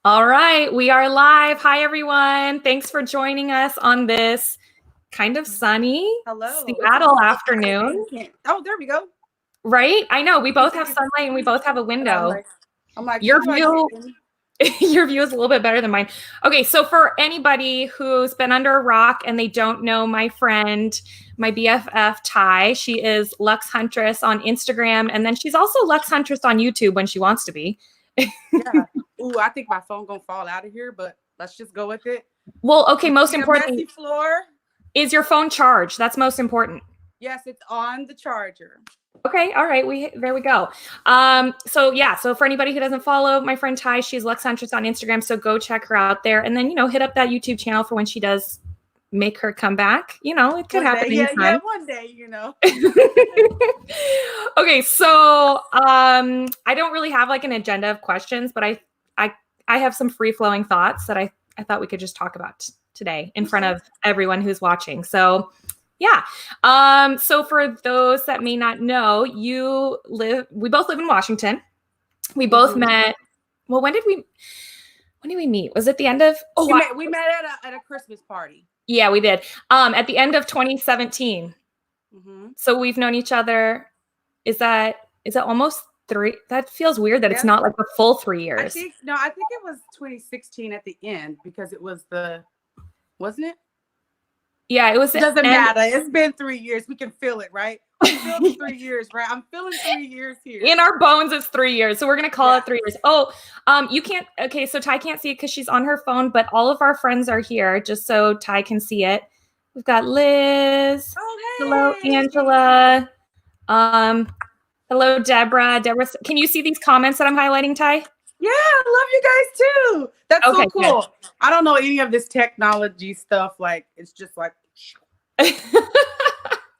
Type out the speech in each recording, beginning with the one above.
All right, we are live. Hi, everyone. Thanks for joining us on this kind of sunny Seattle afternoon. Oh, there we go. Right? I know. We both have sunlight and we both have a window. I'm like your view is a little bit better than mine. Okay, so for anybody who's been under a rock and they don't know my friend, my BFF Tiye, she is Lux Huntress on Instagram, and then she's also Lux Huntress on YouTube when she wants to be. Yeah. Ooh, I think my phone gonna fall out of here, but let's just go with it. Well, okay, most important messy floor. Is your phone charged? That's most important. Yes, it's on the charger. Okay, all right. There we go. So for anybody who doesn't follow my friend Tiye, she's Lux Huntress on Instagram. So go check her out there, and then hit up that YouTube channel for when she does make her comeback. It could happen anytime. Yeah, one day. Okay, so I don't really have like an agenda of questions, but I have some free flowing thoughts that I thought we could just talk about today in front of everyone who's watching. So. Yeah. So for those that may not know, we both live in Washington. We both met. Well, when did we meet? Was it the end of? We met at a Christmas party. Yeah, we did. At the end of 2017. Mm-hmm. So we've known each other. Is that almost 3? That feels weird that it's not like a full 3 years. I think it was 2016 at the end because it was wasn't it? Yeah, it was. It doesn't matter. It's been 3 years. We can feel it, right? We feel the 3 years, right? I'm feeling 3 years here. In our bones, it's 3 years. So we're going to call it 3 years. Oh, you can't. Okay, so Tiye can't see it because she's on her phone, but all of our friends are here just so Tiye can see it. We've got Liz. Oh, hey. Hello, Angela. Hello, Deborah. Deborah, can you see these comments that I'm highlighting, Tiye? Yeah, I love you guys too. That's so cool. Good. I don't know any of this technology stuff. Like, it's just like. Hey,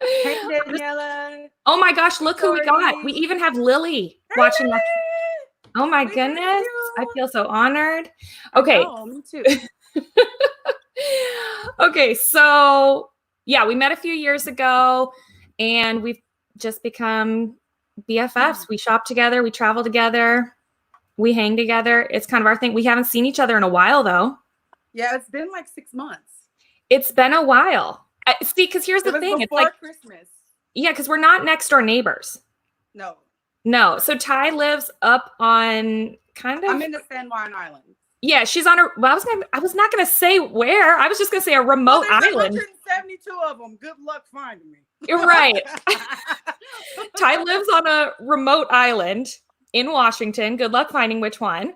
Daniela. Oh my gosh, look who we got. We even have Lily watching us. Oh my goodness. I feel so honored. Okay. Me too. Okay, so yeah, we met a few years ago and we've just become BFFs. We shop together, we travel together, we hang together. It's kind of our thing. We haven't seen each other in a while though. Yeah, it's been like 6 months. It's been a while. See, because here's the thing. It's like Christmas. Yeah, because we're not next door neighbors. No. So Tiye lives up on kind of. I'm in the San Juan Island. Yeah, she's on a. Well, I was not going to say where. I was just going to say a remote island. 172 of them. Good luck finding me. You're right. Tiye lives on a remote island in Washington. Good luck finding which one.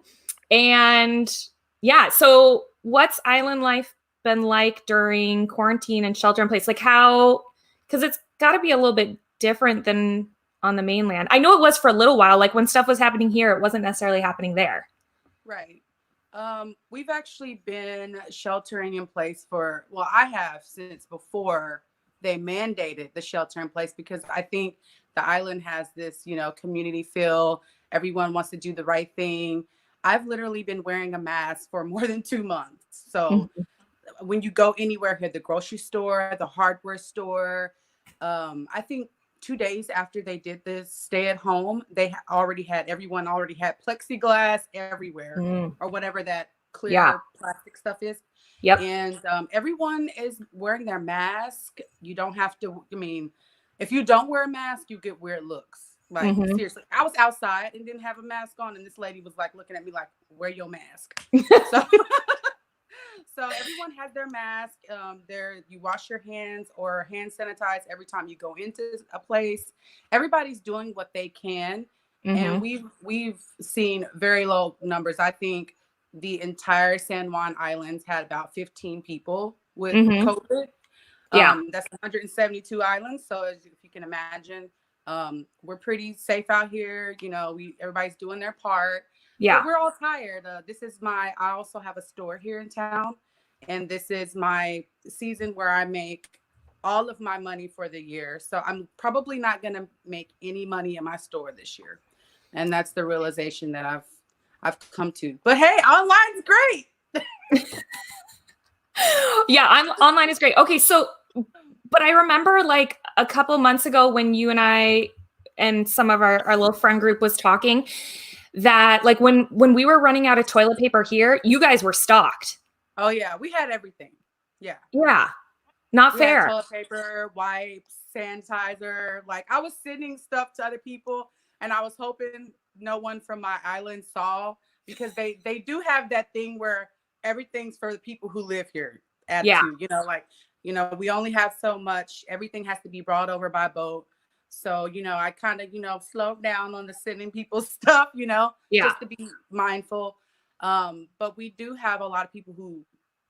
And yeah, so what's island life been like during quarantine and shelter in place? Like how, because it's got to be a little bit different than on the mainland. I know it was for a little while, like when stuff was happening here, it wasn't necessarily happening there. Right. We've actually been sheltering in place I have since before they mandated the shelter in place, because I think the island has this, community feel. Everyone wants to do the right thing. I've literally been wearing a mask for more than 2 months. So when you go anywhere here, the grocery store, the hardware store, I think 2 days after they did this stay at home, everyone already had plexiglass everywhere or whatever that clear plastic stuff is. Yep. And everyone is wearing their mask. You don't have to, if you don't wear a mask, you get weird looks. Like seriously, I was outside and didn't have a mask on, and this lady was like looking at me like, "Wear your mask." So everyone has their mask. You wash your hands or hand sanitize every time you go into a place. Everybody's doing what they can, and we've seen very low numbers. I think the entire San Juan Islands had about 15 people with COVID. That's 172 islands. So as if you can imagine. We're pretty safe out here. Everybody's doing their part. Yeah. But we're all tired. I also have a store here in town, and this is my season where I make all of my money for the year. So I'm probably not going to make any money in my store this year. And that's the realization that I've come to. But hey, online's great. Yeah, online is great. Okay, so but I remember like a couple months ago when you and I and some of our little friend group was talking, that like when we were running out of toilet paper here, you guys were stocked. Oh yeah, we had everything. Yeah. Yeah. Not We had fair. toilet paper, wipes, sanitizer. Like I was sending stuff to other people, and I was hoping no one from my island saw, because they do have that thing where everything's for the people who live here. Yeah. Attitude, we only have so much. Everything has to be brought over by boat. So I kind of slowed down on the sending people stuff. Yeah. Just to be mindful. But we do have a lot of people who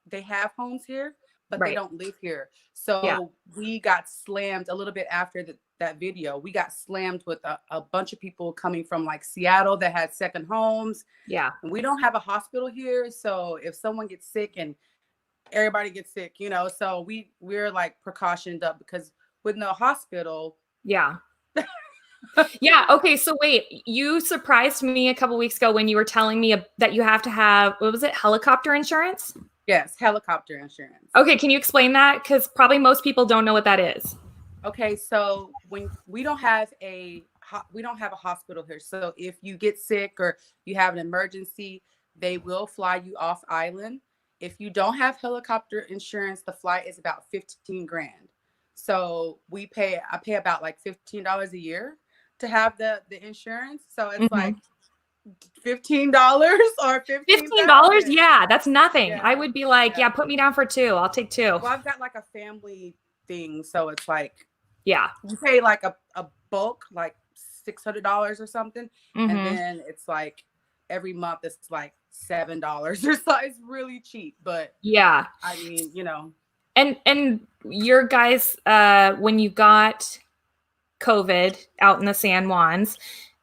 they have homes here, but they Right. don't live here. Yeah. So we got slammed a little bit after that video. We got slammed with a bunch of people coming from like Seattle that had second homes. Yeah. And we don't have a hospital here. So if someone gets sick, and everybody gets sick, so we're like precautioned up, because with no hospital. Yeah. Yeah. Okay. So wait, you surprised me a couple weeks ago when you were telling me that you have to have, what was it? Helicopter insurance? Yes. Helicopter insurance. Okay. Can you explain that? Because probably most people don't know what that is. Okay. So when we don't have a hospital here. So if you get sick or you have an emergency, they will fly you off island. If you don't have helicopter insurance, the flight is about 15 grand. So I pay about like $15 a year to have the insurance. So it's like $15 or $15? Yeah, that's nothing. Yeah. I would be like, yeah, put me down for 2. I'll take 2. Well, I've got like a family thing. So it's like, yeah, you pay like a bulk, like $600 or something. And then it's like every month it's like $7 or so. It's really cheap. But yeah, I mean, And your guys, when you got COVID out in the San Juans,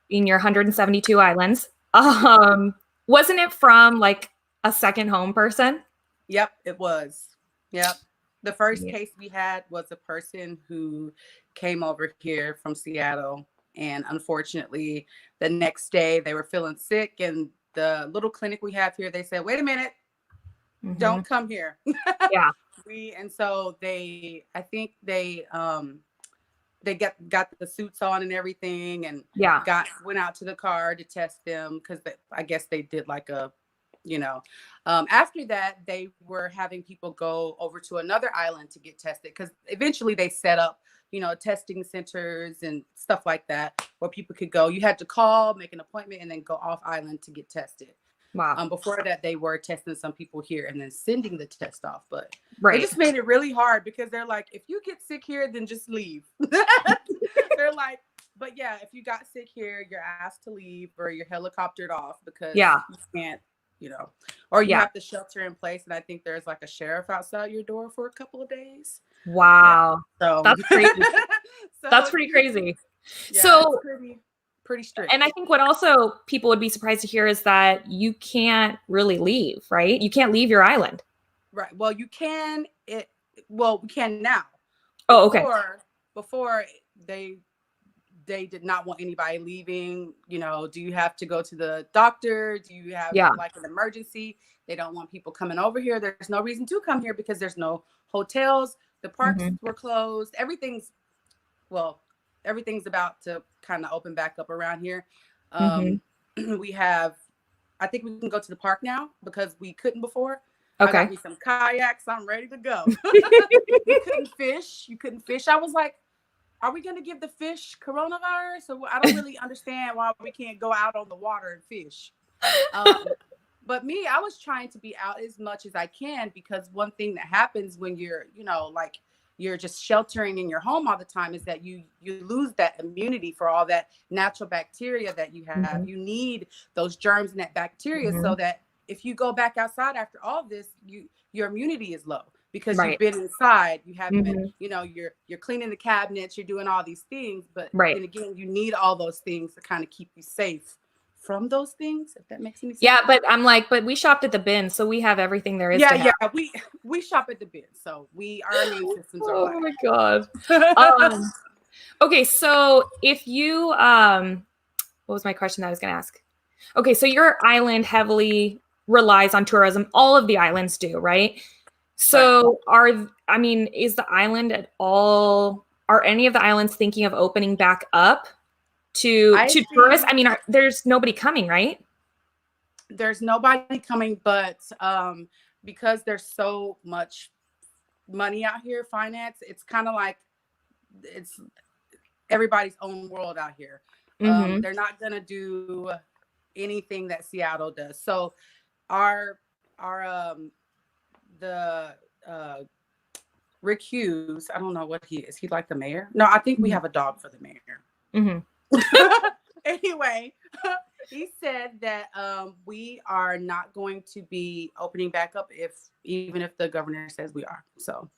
in your 172 islands, wasn't it from like a second home person? Yep, it was. Yep. The first case we had was a person who came over here from Seattle. And unfortunately, the next day they were feeling sick. And the little clinic we have here, they said, wait a minute, don't come here. Yeah. And so I think they got the suits on and everything, and went out to the car to test them, because I guess they did like after that they were having people go over to another island to get tested, because eventually they set up testing centers and stuff like that where people could go. You had to call, make an appointment, and then go off island to get tested. Wow. Before that, they were testing some people here and then sending the test off. But right. They just made it really hard, because they're like, if you get sick here, then just leave. They're like, but yeah, if you got sick here, you're asked to leave, or you're helicoptered off, because you can't, or you have to shelter in place. And I think there's like a sheriff outside your door for a couple of days. Wow. Yeah. So that's crazy. That's pretty crazy. Yeah, so pretty strict. And I think what also people would be surprised to hear is that you can't really leave, right? You can't leave your island. Right. Well, you can. We can now. Oh, okay. Before they did not want anybody leaving. Do you have to go to the doctor? Do you have like an emergency? They don't want people coming over here. There's no reason to come here, because there's no hotels. The parks were closed. Everything's about to kind of open back up around here. We have, I think we can go to the park now, because we couldn't before. Okay. I got me some kayaks. I'm ready to go. You couldn't fish. I was like, are we going to give the fish coronavirus? So I don't really understand why we can't go out on the water and fish. But me, I was trying to be out as much as I can, because one thing that happens when you're, like you're just sheltering in your home all the time, is that you lose that immunity for all that natural bacteria that you have. You need those germs and that bacteria, so that if you go back outside after all this, your immunity is low, because you've been inside. You haven't been, you're cleaning the cabinets, you're doing all these things, but then again, you need all those things to kind of keep you safe from those things, if that makes any sense. Yeah, but I'm like, but we shopped at the bin, so we have everything there is to have. Yeah, we shop at the bin, so our immune systems are oh my god. Okay, so if you what was my question that I was going to ask? Okay, so your island heavily relies on tourism. All of the islands do, right? So is the island at all, are any of the islands thinking of opening back up? to tourists? I mean, there's nobody coming, right? There's nobody coming, but because there's so much money out here, finance, it's kind of like it's everybody's own world out here. They're not gonna do anything that Seattle does. So our the Rick Hughes, I don't know what he is. He like the mayor? No, I think we have a dog for the mayor. Anyway, he said that we are not going to be opening back up even if the governor says we are. So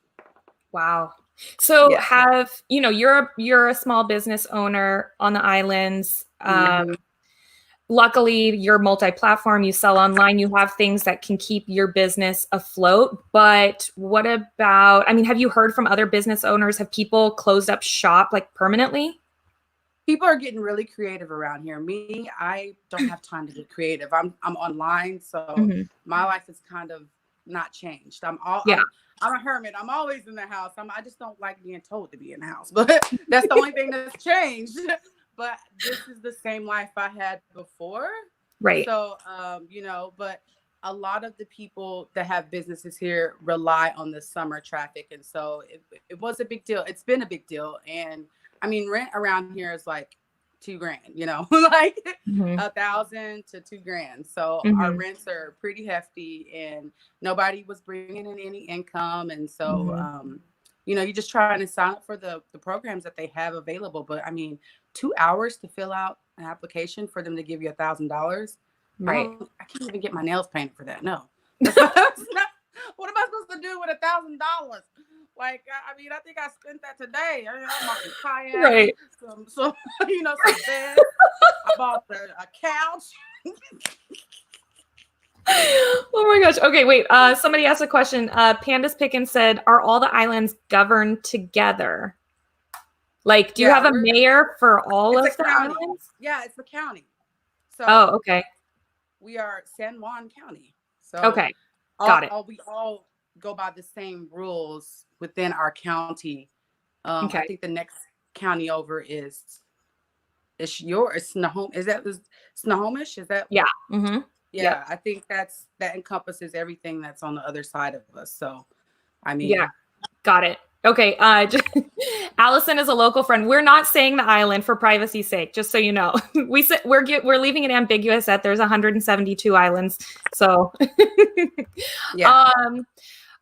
wow. So you're a small business owner on the islands. Luckily, you're multi-platform, you sell online, you have things that can keep your business afloat. But what about, I mean, have you heard from other business owners? Have people closed up shop like permanently? People are getting really creative around here. Me, I don't have time to get creative. I'm online, so my life is kind of not changed. I'm a hermit. I'm always in the house. I just don't like being told to be in the house. But that's the only thing that's changed. But this is the same life I had before. Right. So, but a lot of the people that have businesses here rely on the summer traffic. And so it was a big deal. It's been a big deal. And I mean, rent around here is like $2,000, like $1,000 to $2,000. So our rents are pretty hefty and nobody was bringing in any income. And so, you're just trying to sign up for the programs that they have available. But I mean, 2 hours to fill out an application for them to give you $1,000. Right. I can't even get my nails painted for that. No. What am I supposed to do with $1,000? Like, I mean, I think I spent that today. I mean, I bought some kayak, right. some beds. I bought a couch. Oh my gosh. Okay, wait. Somebody asked a question. Pandas Pickens said, "Are all the islands governed together? Like, do you have a mayor for all of the islands?" Yeah, it's the county. So, okay. We are San Juan County. So, okay, got it. We all go by the same rules within our county. Okay. I think the next county over is Snohomish. Is that Snohomish? Is that? Yeah. Yeah, yep. I think that encompasses everything that's on the other side of us. So, I mean, yeah, got it. Okay. Allison is a local friend. We're not saying the island for privacy's sake, just so you know. We're leaving it ambiguous that there's 172 islands. So, yeah.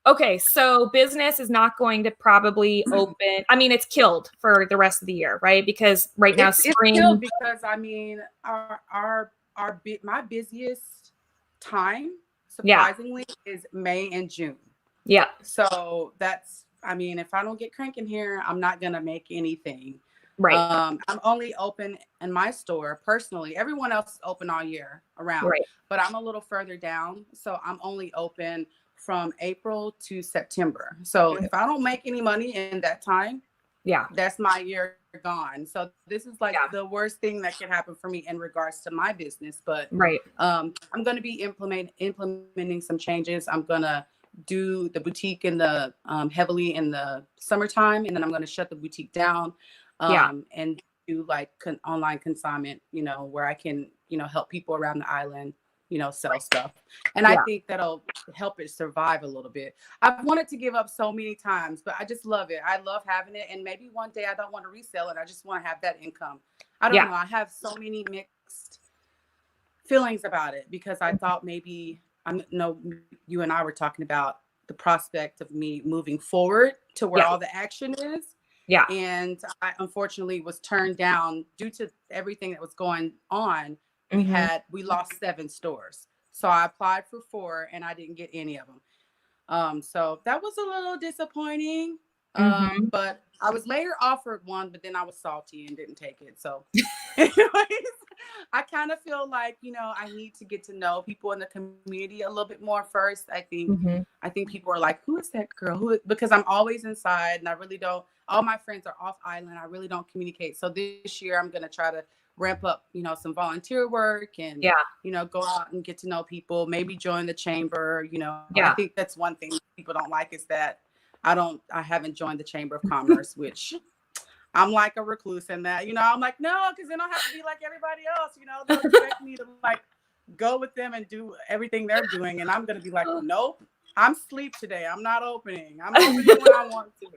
Okay, so business is not going to probably open. I mean, it's killed for the rest of the year, right? Because now spring. It's killed because I mean, my busiest time, surprisingly, is May and June. Yeah. So that's, I mean, if I don't get cranking here, I'm not gonna make anything. Right. I'm only open in my store personally. Everyone else is open all year around, right. But I'm a little further down, so I'm only open from April to September. So if I don't make any money in that time, that's my year gone. So this is like the worst thing that can happen for me in regards to my business. But I'm going to be implementing some changes. I'm going to do the boutique in the heavily in the summertime, and then I'm going to shut the boutique down and do like online consignment, where I can, help people around the island, sell stuff. And I think that'll help it survive a little bit. I've wanted to give up so many times, but I just love it. I love having it. And maybe one day I don't want to resell it. I just want to have that income. I don't know. I have so many mixed feelings about it because I thought maybe, you and I were talking about the prospect of me moving forward to where all the action is. Yeah. And I unfortunately was turned down due to everything that was going on. We lost 7 stores. So I applied for 4 and I didn't get any of them. So that was a little disappointing. But I was later offered one, but then I was salty and didn't take it. So anyways, I kind of feel like, I need to get to know people in the community a little bit more first. I think people are like, who is that girl? Because I'm always inside and I really don't, all my friends are off island. I really don't communicate. So this year I'm going to try to ramp up, some volunteer work and, go out and get to know people, maybe join the chamber, I think that's one thing people don't like is that I haven't joined the Chamber of Commerce, which I'm like a recluse in that, I'm like, no, because then I have to be like everybody else, they'll expect me to like go with them and do everything they're doing. And I'm going to be like, nope, I'm asleep today. I'm not opening. I'm opening when I want to.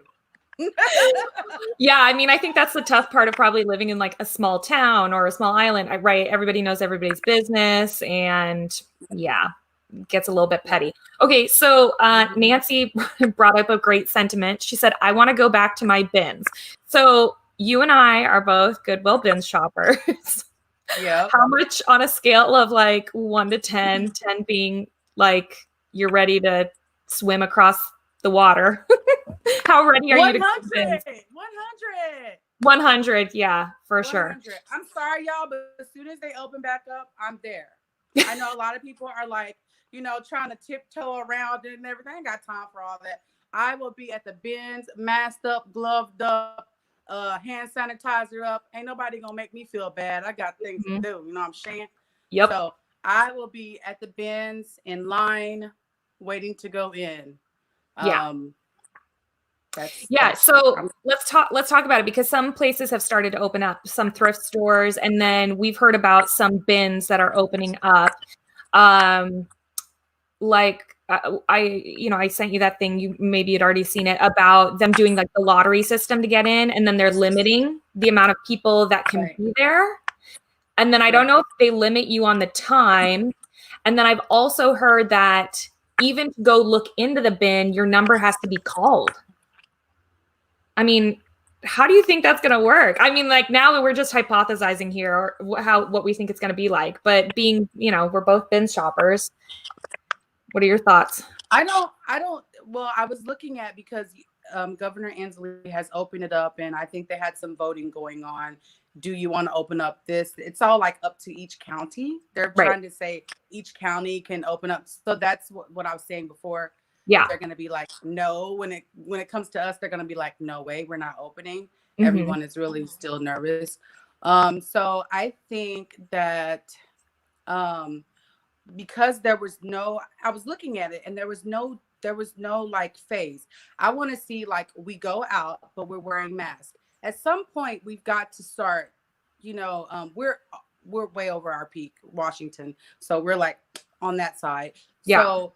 Yeah, I mean, I think that's the tough part of probably living in like a small town or a small island, right? Everybody knows everybody's business, and yeah, it gets a little bit petty. Okay, so Nancy brought up a great sentiment. She said, I want to go back to my bins. So you and I are both Goodwill bins shoppers. Yeah. How much on a scale of like 1 to 10, 10 being like you're ready to swim across the water? How ready are you to 100? 100, yeah, for 100. sure. I'm sorry, y'all, but as soon as they open back up, I'm there. I know a lot of people are like, trying to tiptoe around it and everything. I ain't got time for all that. I will be at the bins, masked up, gloved up, hand sanitizer up. Ain't nobody gonna make me feel bad. I got things to do. You know what I'm saying? Yep. So I will be at the bins in line, waiting to go in. Yeah. That's so let's talk about it, because some places have started to open up, some thrift stores, and then we've heard about some bins that are opening up. I sent you that thing, you maybe had already seen it, about them doing like the lottery system to get in, and then they're limiting the amount of people that can be there. And then I don't know if they limit you on the time. And then I've also heard that even to go look into the bin, your number has to be called. I mean, how do you think that's going to work? I mean, like, now we're just hypothesizing here, or what we think it's going to be like, but being, we're both bin shoppers. What are your thoughts? I was looking at, because Governor Inslee has opened it up, and I think they had some voting going on. Do you want to open up this? It's all like up to each county. They're trying to say each county can open up. So that's what I was saying before. Yeah. They're going to be like, no, when it comes to us, they're going to be like, no way, we're not opening. Everyone is really still nervous. So I think that because I was looking at it, and there was no like phase. I want to see, like, we go out, but we're wearing masks. At some point, we've got to start, we're way over our peak, Washington. So we're like on that side. Yeah. So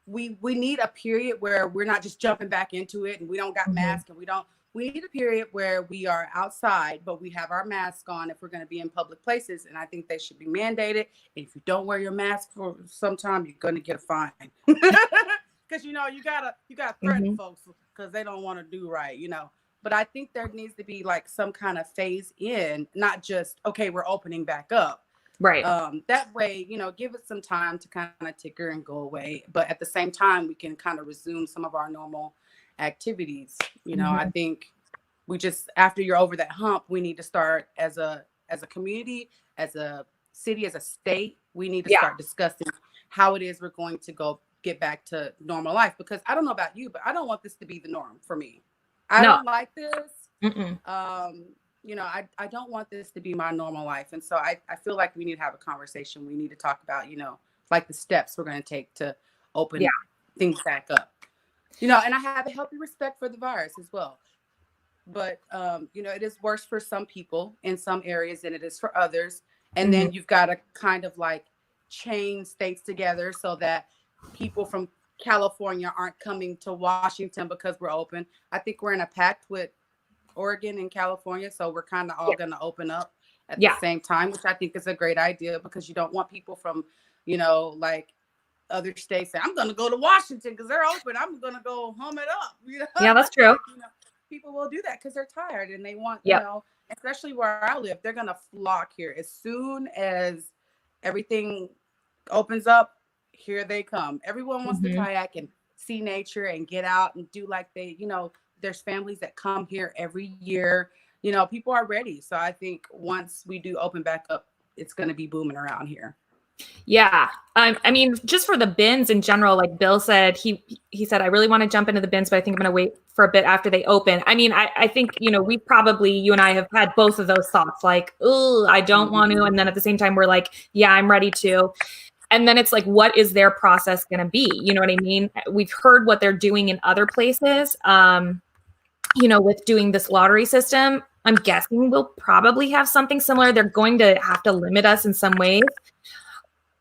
we need a period where we're not just jumping back into it, and we don't got masks, and we need a period where we are outside, but we have our mask on if we're going to be in public places. And I think they should be mandated. And if you don't wear your mask for some time, you're going to get a fine. Because, you gotta threaten folks because they don't want to do right, But I think there needs to be like some kind of phase in, not just, okay, we're opening back up. Right. That way, give it some time to kind of ticker and go away. But at the same time, we can kind of resume some of our normal activities. I think we just, after you're over that hump, we need to start as a community, as a city, as a state. We need to start discussing how it is we're going to get back to normal life. Because I don't know about you, but I don't want this to be the norm for me. I don't like this. I don't want this to be my normal life. And so I feel like we need to have a conversation. We need to talk about, like the steps we're going to take to open things back up. And I have a healthy respect for the virus as well. But, it is worse for some people in some areas than it is for others. And then you've got to kind of like chain states together so that people from California aren't coming to Washington because we're open. I think we're in a pact with Oregon and California. So we're kind of all going to open up at the same time, which I think is a great idea, because you don't want people from, like other states saying, I'm going to go to Washington because they're open. I'm going to go hum it up. Yeah, that's true. People will do that because they're tired and they want, especially where I live, they're going to flock here. As soon as everything opens up, here they come. Everyone wants to kayak and see nature and get out and do like they, there's families that come here every year. People are ready. So I think once we do open back up, it's going to be booming around here. Yeah. I mean, just for the bins in general, like Bill said, he said, I really want to jump into the bins, but I think I'm going to wait for a bit after they open. I mean, I think, you and I have had both of those thoughts, like, oh, I don't want to. And then at the same time, we're like, yeah, I'm ready to. And then it's like, what is their process going to be? You know what I mean? We've heard what they're doing in other places, with doing this lottery system. I'm guessing we'll probably have something similar. They're going to have to limit us in some ways.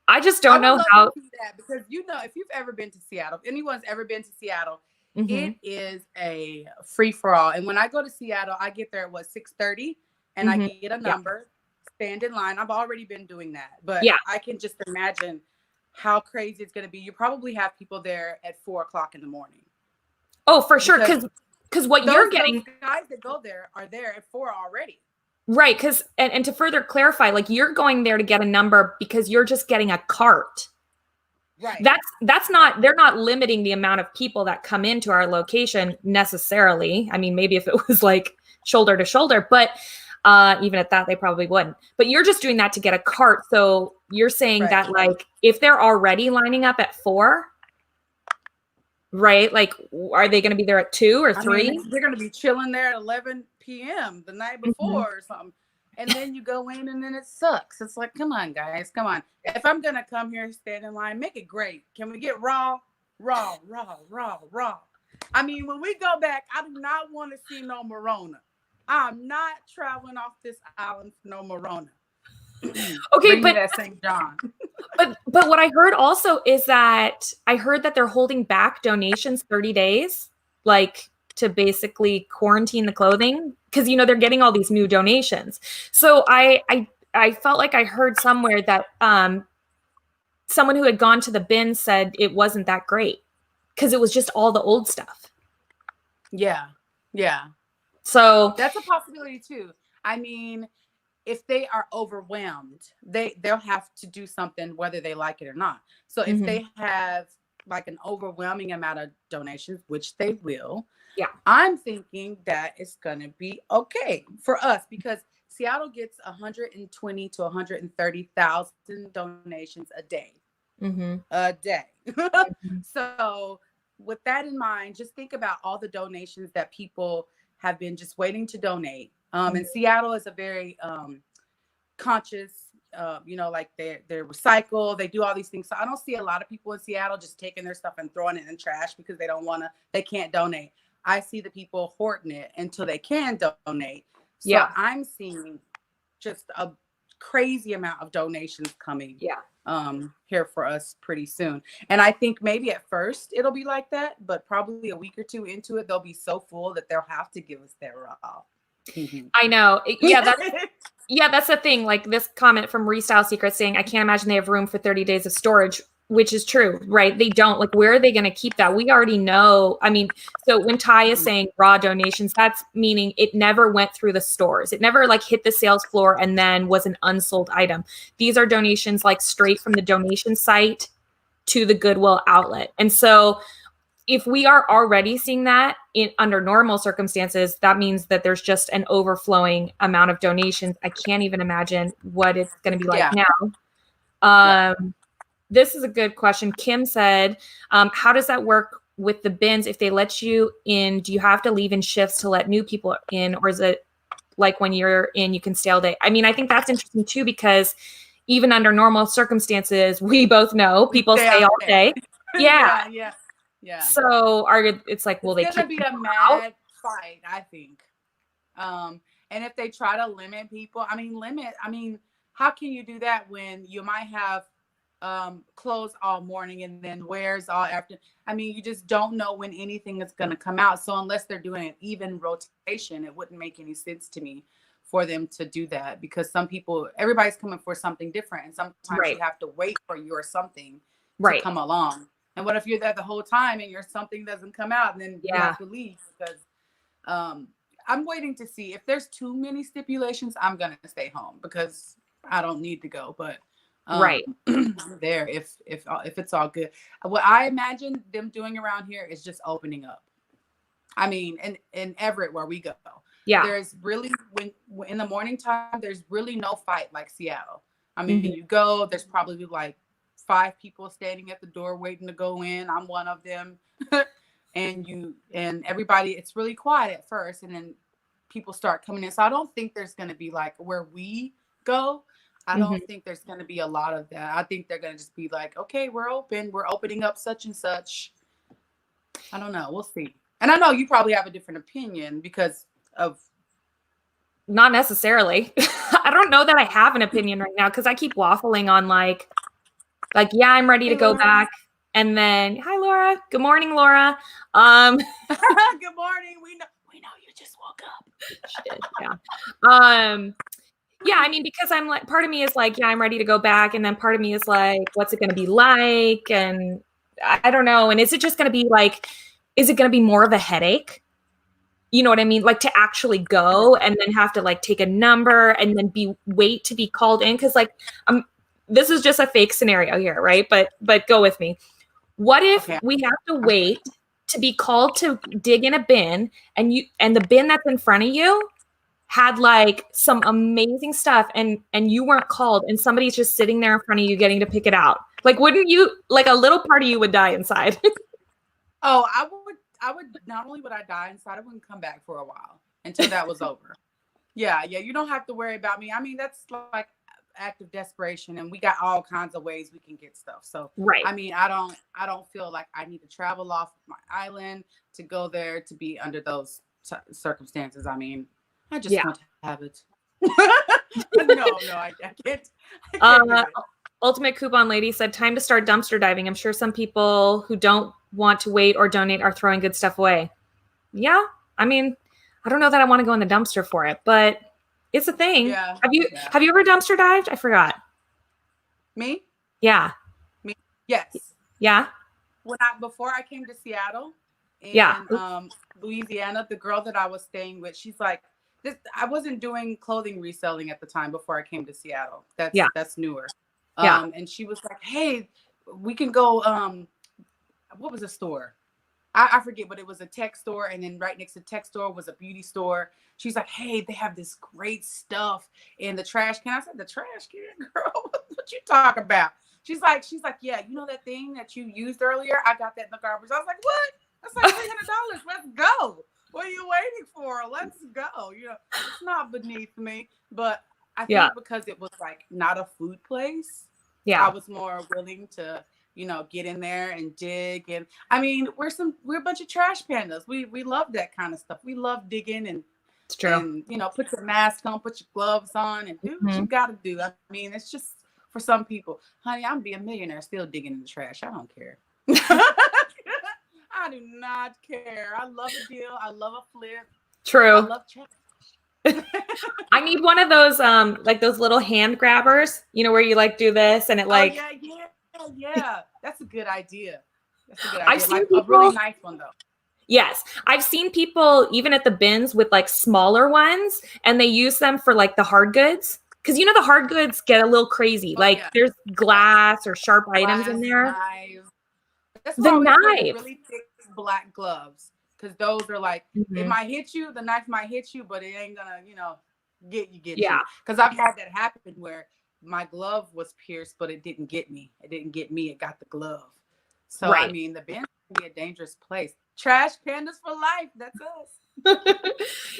I just don't know how. To see that because if you've ever been to Seattle, if anyone's ever been to Seattle, it is a free for all. And when I go to Seattle, I get there at 6:30, and I get a number, stand in line. I've already been doing that, but I can just imagine how crazy it's going to be. You probably have people there at 4:00 in the morning. Oh, for sure, because what you're getting, those guys that go there are there at 4 already. Right, because and to further clarify, like you're going there to get a number because you're just getting a cart. Right. That's not, they're not limiting the amount of people that come into our location necessarily. I mean, maybe if it was like shoulder to shoulder, but even at that, they probably wouldn't. But you're just doing that to get a cart. So you're saying that like if they're already lining up at 4, right? Like, are they going to be there at 2 or 3? I mean, they're going to be chilling there at 11 p.m. the night before or something. And then you go in and then it sucks. It's like, come on, guys, come on. If I'm going to come here and stand in line, make it great. Can we get raw? I mean, when we go back, I do not want to see no Morona. I'm not traveling off this island for no Morona. Okay, but at St. John. but what I heard also is that I heard that they're holding back donations 30 days, like to basically quarantine the clothing because they're getting all these new donations. So I felt like I heard somewhere that someone who had gone to the bin said it wasn't that great because it was just all the old stuff. Yeah. So that's a possibility too. I mean, if they are overwhelmed, they'll have to do something whether they like it or not. So if they have like an overwhelming amount of donations, which they will, I'm thinking that it's gonna be okay for us because Seattle gets 120 to 130,000 donations a day. A day. So with that in mind, just think about all the donations that people have been just waiting to donate. And Seattle is a very conscious, like they recycle, they do all these things. So I don't see a lot of people in Seattle just taking their stuff and throwing it in trash because they can't donate. I see the people hoarding it until they can donate. So I'm seeing just a crazy amount of donations coming here for us pretty soon. And I think maybe at first it'll be like that, but probably a week or two into it, they'll be so full that they'll have to give us their raw. I know. That's the thing. Like this comment from Restyle Secrets saying, I can't imagine they have room for 30 days of storage, which is true, right? They don't. Like, where are they going to keep that? We already know. I mean, so when Tiye is saying raw donations, that's meaning it never went through the stores. It never like hit the sales floor and then was an unsold item. These are donations like straight from the donation site to the Goodwill outlet. And so if we are already seeing that under normal circumstances, that means that there's just an overflowing amount of donations. I can't even imagine what it's going to be like now. This is a good question. Kim said, how does that work with the bins? If they let you in, do you have to leave in shifts to let new people in? Or is it like when you're in, you can stay all day? I mean, I think that's interesting too, because even under normal circumstances, we both know people stay all day. Yeah. So it's like, will it's gonna be a mad fight, I think. And if they try to limit people, how can you do that when you might have closed all morning and then wears all after? I mean, you just don't know when anything is going to come out. So unless they're doing an even rotation, it wouldn't make any sense to me for them to do that, because everybody's coming for something different, and sometimes you have to wait for your something to come along. And what if you're there the whole time and your something doesn't come out, and then you have to leave? Because I'm waiting to see if there's too many stipulations. I'm gonna stay home because I don't need to go. But I'm there if it's all good. What I imagine them doing around here is just opening up. I mean, in Everett where we go, there's really when in the morning time, there's really no fight like Seattle. I mean, you go, there's probably like 5 people standing at the door waiting to go in. I'm one of them. and everybody, it's really quiet at first, and then people start coming in. So I don't think there's going to be like where we go. I don't think there's going to be a lot of that. I think they're going to just be like, okay, we're opening up such and such. I don't know. We'll see. And I know you probably have a different opinion because of Not necessarily. I don't know that I have an opinion right now because I keep waffling on like, yeah, I'm ready to Hey, go Laura. back. And then, hi, Laura. Good morning, Laura. Good morning. We know you just woke up. She did, yeah. I mean, because I'm like, part of me is like, yeah, I'm ready to go back. And then part of me is like, what's it going to be like? And I don't know. And is it just going to be like, is it going to be more of a headache? You know what I mean? Like to actually go and then have to like take a number and then wait to be called in. Cause like, this is just a fake scenario here, right? But go with me. What if we have to wait to be called to dig in a bin and the bin that's in front of you had like some amazing stuff and you weren't called and somebody's just sitting there in front of you getting to pick it out? Like, wouldn't you, like a little part of you would die inside? Oh, I would not only would I die inside, I wouldn't come back for a while until that was over. Yeah. You don't have to worry about me. I mean, that's like act of desperation, and we got all kinds of ways we can get stuff. So right. I mean, I don't feel like I need to travel off my island to go there to be under those circumstances. I mean, I just want to have it. No, I can't. Ultimate Coupon Lady said, time to start dumpster diving. I'm sure some people who don't want to wait or donate are throwing good stuff away. Yeah. I mean, I don't know that I want to go in the dumpster for it, but it's a thing. Yeah. Have you ever dumpster dived? I forgot. Me? Yeah. Me? Yes. Yeah. Before I came to Seattle in Louisiana, the girl that I was staying with, she's like, I wasn't doing clothing reselling at the time before I came to Seattle. That's newer. And she was like, hey, we can go, what was the store? I forget, but it was a tech store. And then right next to the tech store was a beauty store. She's like, hey, they have this great stuff in the trash can. I said, the trash can, girl, what you talk about? She's like, yeah, you know that thing that you used earlier? I got that in the garbage. I was like, what? That's like $300. Let's go. What are you waiting for? Let's go. You know, it's not beneath me, but I think because it was like not a food place, I was more willing to, you know, get in there and dig. And I mean, we're a bunch of trash pandas. We love that kind of stuff. We love digging and it's true. And you know, put your mask on, put your gloves on, and do what you gotta do. I mean, it's just for some people. Honey, I'm be a millionaire still digging in the trash. I don't care. I do not care. I love a deal. I love a flip. True. I love trash. I need one of those like those little hand grabbers, you know, where you like do this and it like yeah. That's a good idea. I've seen like people, a really nice one though. Yes. I've seen people even at the bins with like smaller ones and they use them for like the hard goods. Cause you know, the hard goods get a little crazy. There's glass or sharp items in there. Knives. That's the why knife. Really thick black gloves. Cause those are like, it might hit you, the knife might hit you, but it ain't gonna, you know, get you. Cause I've had that happen where my glove was pierced, but it didn't get me. It didn't get me. It got the glove. So, I mean, the bin can be a dangerous place. Trash pandas for life. That's us.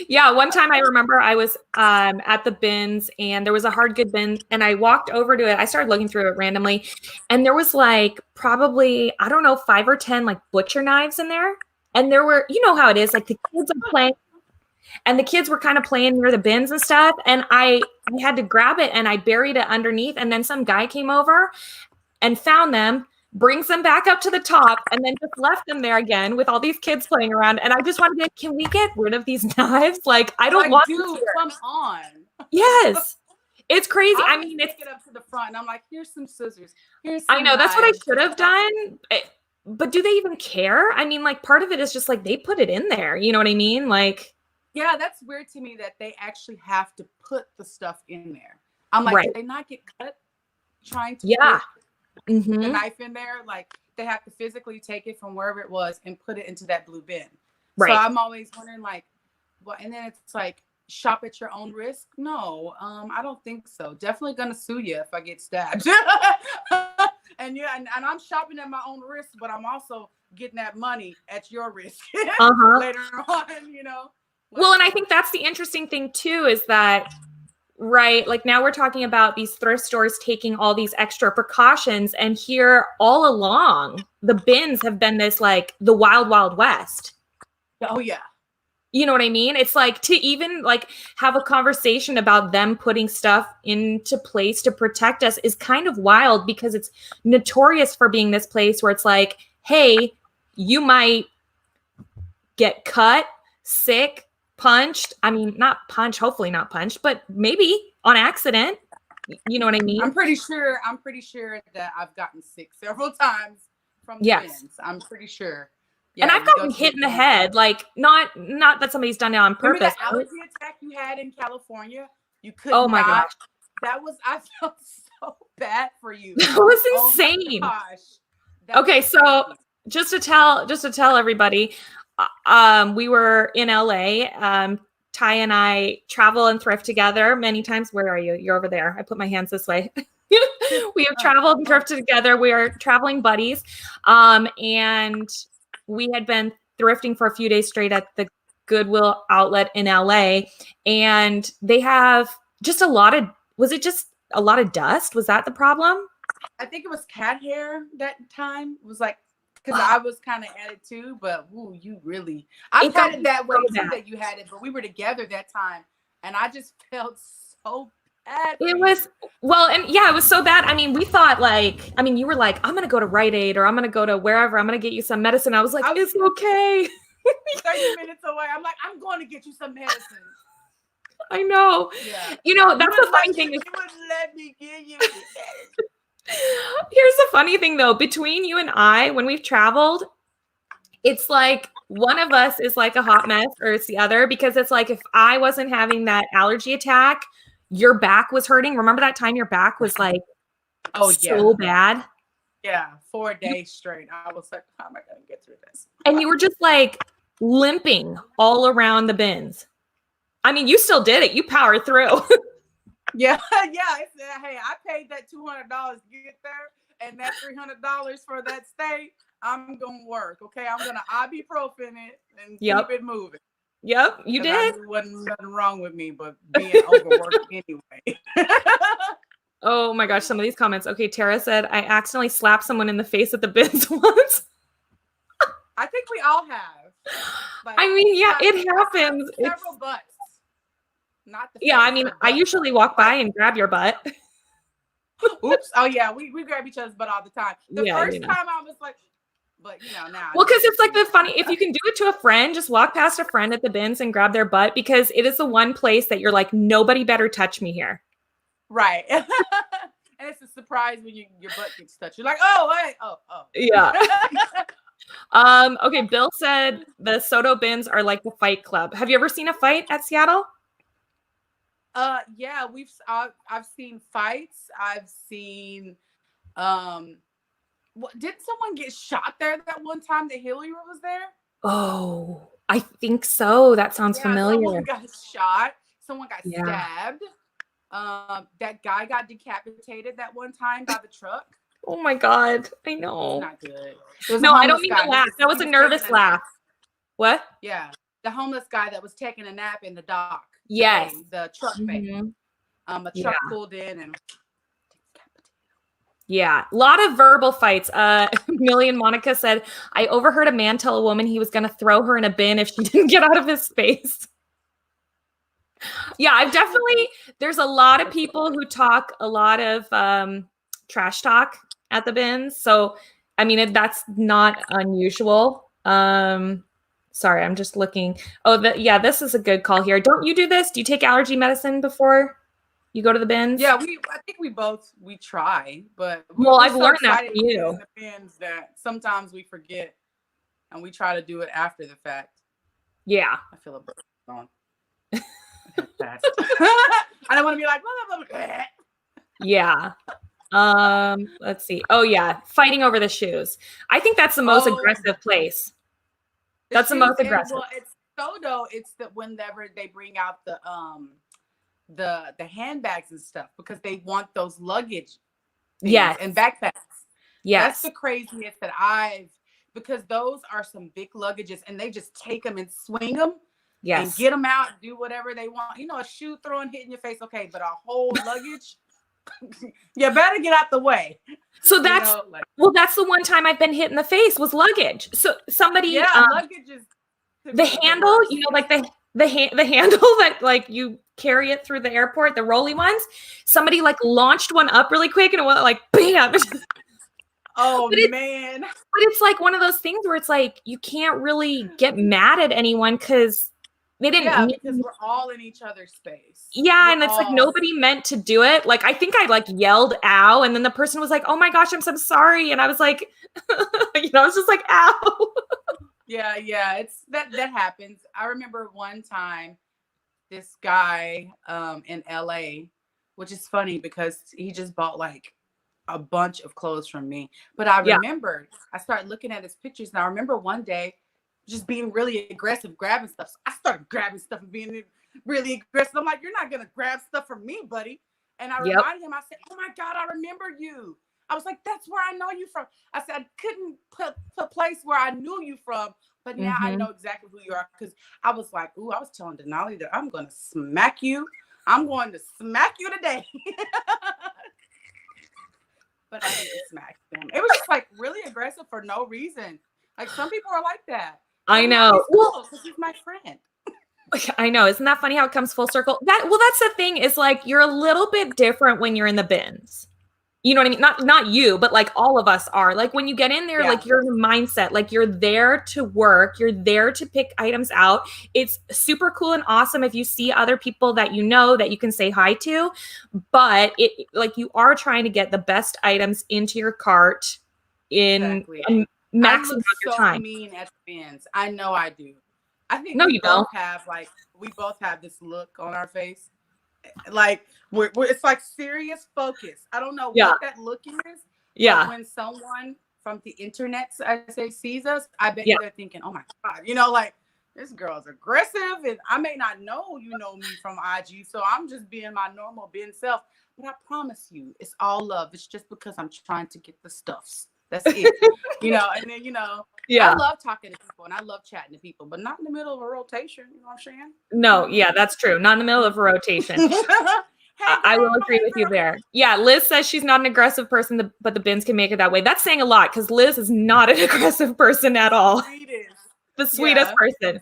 Yeah. One time I remember I was at the bins and there was a hard good bin and I walked over to it. I started looking through it randomly and there was like probably, I don't know, 5 or 10 like butcher knives in there. And there were, you know how it is, like the kids are playing and the kids were kind of playing near the bins and stuff. And I had to grab it and I buried it underneath. And then some guy came over and found them, brings them back up to the top, and then just left them there again with all these kids playing around. And I just wanted to be like, can we get rid of these knives? Like, I don't want to. Come on. Yes. It's crazy. I mean, it's it up to the front and I'm like, here's some scissors. I know that's what I should have done. But do they even care? I mean, like part of it is just like they put it in there. You know what I mean? Like, yeah, that's weird to me that they actually have to put the stuff in there. I'm like, did they not get cut trying to put the knife in there? Like they have to physically take it from wherever it was and put it into that blue bin. Right. So I'm always wondering like, well, and then it's like shop at your own risk. No, I don't think so. Definitely gonna sue you if I get stabbed. And I'm shopping at my own risk, but I'm also getting that money at your risk later on, you know. Well, and I think that's the interesting thing too, is that, right, like now we're talking about these thrift stores taking all these extra precautions, and here all along, the bins have been this like the wild, wild west. Oh yeah. You know what I mean? It's like to even like have a conversation about them putting stuff into place to protect us is kind of wild because it's notorious for being this place where it's like, hey, you might get cut, sick, punched. I mean, not punched, hopefully not punched, but maybe on accident. You know what I mean? I'm pretty sure that I've gotten sick several times from the bins. I'm pretty sure. Yeah, and I've gotten hit in the head, like not that somebody's done it on purpose. Remember that allergy attack you had in California? You could my gosh. I felt so bad for you. That was insane. Oh my gosh. Okay, so just to tell everybody, we were in LA. Tiye and I travel and thrift together many times. Where are you? You're over there. I put my hands this way. We have traveled and thrifted together. We are traveling buddies. And we had been thrifting for a few days straight at the Goodwill outlet in LA. And they have just was it just a lot of dust? Was that the problem? I think it was cat hair that time. It was like, because I was kind of at it too, but you really, I've had it that way too, that you had it, but we were together that time, and I just felt so bad. It was, well, and yeah, it was so bad. I mean, we thought you were like, I'm going to go to Rite Aid or I'm going to go to wherever, I'm going to get you some medicine. I was like, it's okay. 30 minutes away. I'm like, I'm going to get you some medicine. I know. Yeah. You know, that's the funny thing. You wouldn't let me get you. Here's the funny thing though, between you and I, when we've traveled, it's like one of us is like a hot mess or it's the other, because it's like if I wasn't having that allergy attack, your back was hurting. Remember that time your back was like so bad? Yeah, 4 days straight. I was like, how am I going to get through this? And you were just like limping all around the bins. I mean, you still did it. You powered through. Yeah. Hey, I paid that $200 to get there, and that $300 for that stay. I'm gonna work. Okay, I'm gonna ibuprofen it and keep it moving. Yep, you did. There wasn't nothing wrong with me, but being overworked anyway. Oh my gosh, some of these comments. Okay, Tara said I accidentally slapped someone in the face at the bins once. I think we all have. But I mean, yeah, it happens. Several butts. Not the I mean, I usually walk by and grab your butt. Oops. Oh yeah, we grab each other's butt all the time. The first time I was like, but now. Well, because it's like the funny, if you can do it to a friend, just walk past a friend at the bins and grab their butt, because it is the one place that you're like, nobody better touch me here. Right. And it's a surprise when your butt gets touched. You're like, oh, hey, oh. Yeah. Okay, Bill said the Soto bins are like the Fight Club. Have you ever seen a fight at Seattle? Yeah, I've seen fights. I've seen, did someone get shot there that one time that Hillary was there? Oh, I think so. That sounds familiar. Someone got shot. Someone got stabbed. That guy got decapitated that one time by the truck. Oh my God. I know. It's not good. No, I don't mean to laugh. That was a nervous laugh. What? Yeah. The homeless guy that was taking a nap in the dock. Yes. The truck bay. A truck pulled in and. Yeah. A lot of verbal fights. Million Monica said, I overheard a man tell a woman he was going to throw her in a bin if she didn't get out of his space. Yeah, there's a lot of people who talk a lot of trash talk at the bins. So, I mean, that's not unusual. Sorry, I'm just looking. Oh, this is a good call here. Don't you do this? Do you take allergy medicine before you go to the bins? Yeah, I think we try, but I've learned that from you. In the bins that sometimes we forget, and we try to do it after the fact. Yeah, I feel a burn on. I don't want to be like, blah, blah, blah. Yeah. Let's see. Oh yeah, fighting over the shoes. I think that's the most aggressive place. That's the most aggressive. Well, it's Soto. It's that whenever they bring out the handbags and stuff, because they want those luggage and backpacks. Yes. That's the craziest because those are some big luggages, and they just take them and swing them. Yes. And get them out, do whatever they want. You know, a shoe throwing hitting your face, okay, but a whole luggage, you better get out the way. So that's that's the one time I've been hit in the face was luggage. So somebody, luggage is. to The me the handle, worst. you know, like the handle that like you carry it through the airport, the rolly ones. Somebody like launched one up really quick and it went like bam. Oh But it's man. but it's like one of those things where it's like you can't really get mad at anyone because they didn't Yeah, because mean. we're all in each other's space. Yeah, We're and it's like all nobody meant to do it. Like I think I like yelled ow, and then the person was like, "Oh my gosh, I'm so sorry," and I was like, I was just like, "Ow." yeah, it's that happens. I remember one time this guy in LA, which is funny because he just bought like a bunch of clothes from me. But I Yeah. remembered, I started looking at his pictures, and I remember one day just being really aggressive, grabbing stuff. So I started grabbing stuff and being really aggressive. I'm like, you're not gonna grab stuff from me, buddy. And I Yep. reminded him, I said, oh my God, I remember you. I was like, that's where I know you from. I said, I couldn't put a place where I knew you from, but now I Mm-hmm. know exactly who you are. Because I was like, ooh, I was telling Denali that I'm going to smack you. I'm going to smack you today. But I didn't smack them. It was just like really aggressive for no reason. Like some people are like that. I But now know. he's cool because he's my friend. I know. Isn't that funny how it comes full circle? That's the thing is like you're a little bit different when you're in the bins. You know what I mean? Not you, but like all of us are. Like when you get in there, Yeah, like you're in a mindset, like you're there to work, you're there to pick items out. It's super cool and awesome if you see other people that you know that you can say hi to, but it like you are trying to get the best items into your cart in exactly. and I maxing look out your so time. mean at the bins. I know I do. I think No, you don't. we both have this look on our face. Like it's like serious focus. I don't know Yeah. what that look is, but Yeah. when someone from the internet, I say, sees us, I bet Yeah. you they're thinking, oh my God, like this girl's aggressive. And I may not know you know me from IG, so I'm just being my normal being self. But I promise you, it's all love. It's just because I'm trying to get the stuffs. That's it. And then, I Yeah. love talking to people and I love chatting to people, but not in the middle of a rotation. You know what I'm saying? No, yeah, that's true. Not in the middle of a rotation. Hey I will girl, agree hey with you girl. there. Yeah, Liz says she's not an aggressive person, but the bins can make it that way. That's saying a lot because Liz is not an aggressive person at all. Sweetest. The sweetest Yeah. person.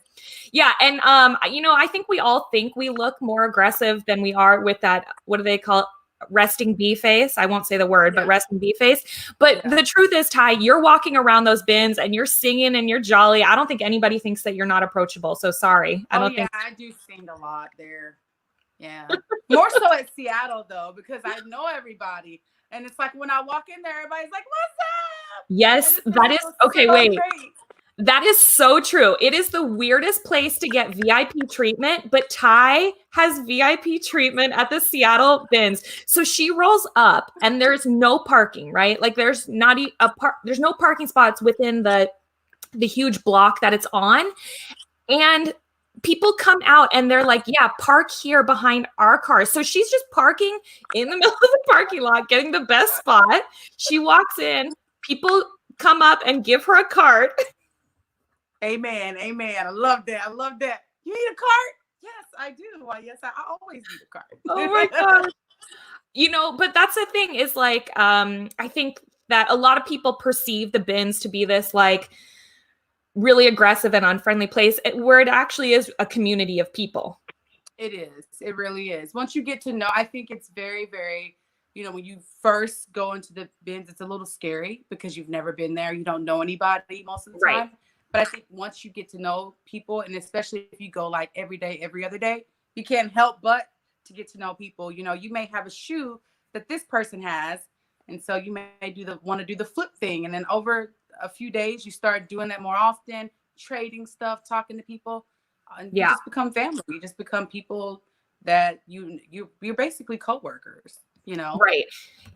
Yeah, and I think we all think we look more aggressive than we are with that. What do they call it? Resting bee face. I won't say the word, but Yeah. resting bee face. But Yeah. the truth is, Ty, you're walking around those bins and you're singing and you're jolly. I don't think anybody thinks that you're not approachable. So sorry. I Oh don't yeah, think. I do sing a lot there. Yeah. More so at Seattle though, because I know everybody. And it's like when I walk in there, everybody's like, what's up? Yes, And that it is feels okay. so Wait. great. That is so true. It is the weirdest place to get VIP treatment, but Ty has VIP treatment at the Seattle bins. So she rolls up and there's no parking, right? Like there's not there's no parking spots within the huge block that it's on. And people come out and they're like, "Yeah, park here behind our cars." So she's just parking in the middle of the parking lot, getting the best spot. She walks in, people come up and give her a cart. Amen. Amen. I love that. I love that. You need a cart? Yes, I do. Why, yes, I always need a cart. Oh my God. But that's the thing is like, I think that a lot of people perceive the bins to be this like really aggressive and unfriendly place where it actually is a community of people. It is. It really is. Once you get to know, I think it's very, very, when you first go into the bins, it's a little scary because you've never been there. You don't know anybody most of the Right. time. But I think once you get to know people, and especially if you go like every day, every other day, you can't help but to get to know people. You may have a shoe that this person has. And so you may want to do the flip thing. And then over a few days, you start doing that more often, trading stuff, talking to people. And you just become family. You just become people that you're basically coworkers, Right.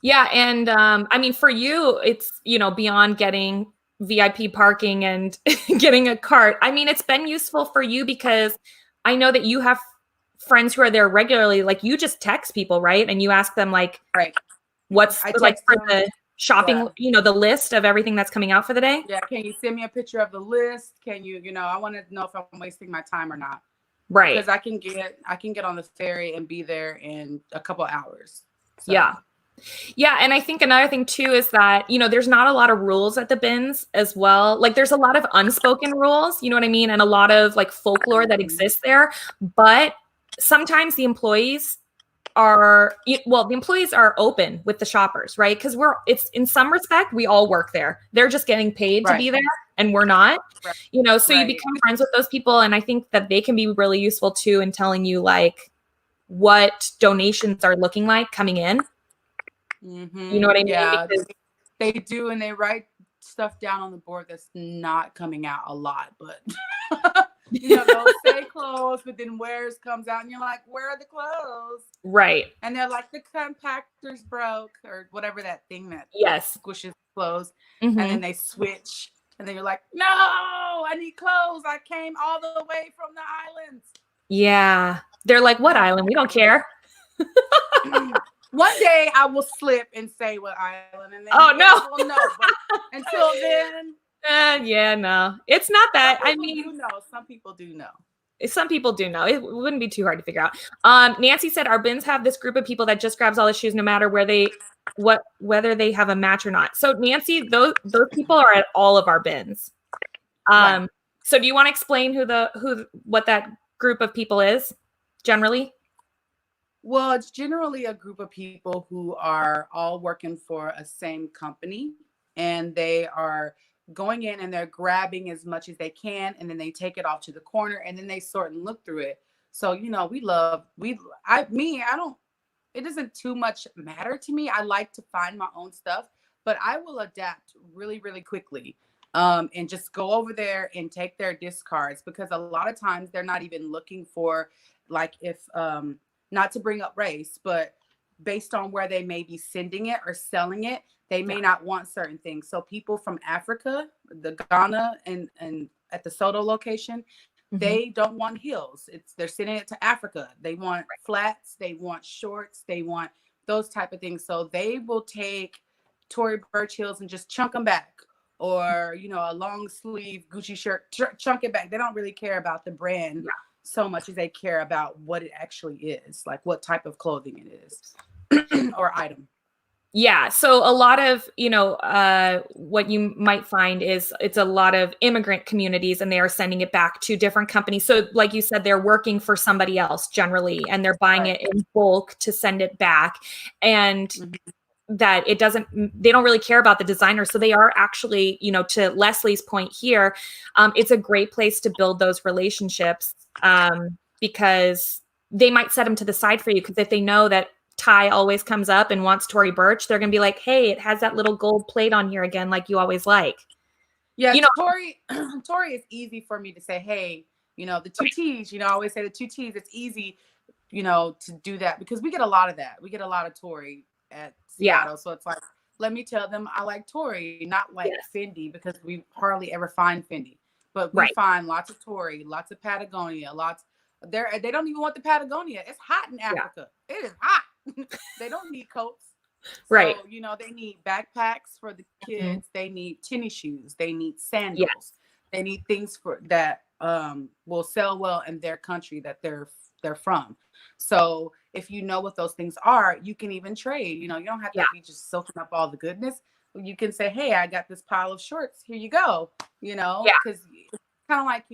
Yeah. And I mean, for you, it's, beyond getting VIP parking and getting a cart. I mean, it's been useful for you because I know that you have friends who are there regularly. Like you just text people, right? And you ask them like, Right. what's I like text for them. the shopping, the list of everything that's coming out for the day. Yeah. Can you send me a picture of the list? Can you, I want to know if I'm wasting my time or not. Right. Because I can get on the ferry and be there in a couple hours. So. Yeah. Yeah. And I think another thing too is that, there's not a lot of rules at the bins as well. Like there's a lot of unspoken rules, you know what I mean? And a lot of like folklore that exists there. But sometimes the employees the employees are open with the shoppers, right? Because it's in some respect, we all work there. They're just getting paid to Right. be there and we're not, Right. so you become friends with those people. And I think that they can be really useful too in telling you like what donations are looking like coming in. Mm-hmm. You know what I mean? Yeah, Because they do, and they write stuff down on the board that's not coming out a lot, but they'll say clothes, but then where's comes out, and you're like, where are the clothes? right. And they're like, the compactors broke, or whatever that thing that Yes. squishes clothes, Mm-hmm. and then they switch, and then you're like, no, I need clothes. I came all the way from the islands. Yeah. They're like, what island? We don't care. One day I will slip and say what island, and then will know. But until then, yeah, no, it's not that. I mean, some people do know. Some people do know. It wouldn't be too hard to figure out. Nancy said our bins have this group of people that just grabs all the shoes, no matter whether they have a match or not. So Nancy, those people are at all of our bins. Right. So do you want to explain what that group of people is generally? Well, it's generally a group of people who are all working for a same company, and they are going in and they're grabbing as much as they can, and then they take it off to the corner, and then they sort and look through it. So, it doesn't too much matter to me. I like to find my own stuff, but I will adapt really, really quickly. And just go over there and take their discards, because a lot of times they're not even looking for, like, if not to bring up race, but based on where they may be sending it or selling it, they may not want certain things. So people from Africa, the Ghana and at the Soto location, they don't want heels. They're sending it to Africa. They want flats, they want shorts, they want those type of things. So they will take Tory Burch heels and just chunk them back, or a long sleeve Gucci shirt, chunk it back. They don't really care about the brand so much as they care about what it actually is, like what type of clothing it is or item. Yeah. So a lot of, what you might find is it's a lot of immigrant communities, and they are sending it back to different companies. So like you said, they're working for somebody else generally, and they're buying it in bulk to send it back. And that they don't really care about the designer. So they are actually, to Leslie's point here, it's a great place to build those relationships, because they might set them to the side for you. Because if they know that Tiye always comes up and wants Tory Burch, they're going to be like, hey, it has that little gold plate on here again, like you always like. Yeah, Tory is easy for me to say, hey, the two T's, I always say the two T's. It's easy, to do that, because we get a lot of that. We get a lot of Tory at Seattle. So it's like, let me tell them I like Tory, not like Fendi, because we hardly ever find Fendi. But we find lots of Tory, lots of Patagonia, they don't even want the Patagonia. It's hot in Africa. It is hot. They don't need coats. So, they need backpacks for the kids. They need tennis shoes. They need sandals. They need things that will sell well in their country that they're from. So if you know what those things are, you can even trade. You don't have to be just soaking up all the goodness. You can say, hey, I got this pile of shorts. Here you go. Because it's kind of like,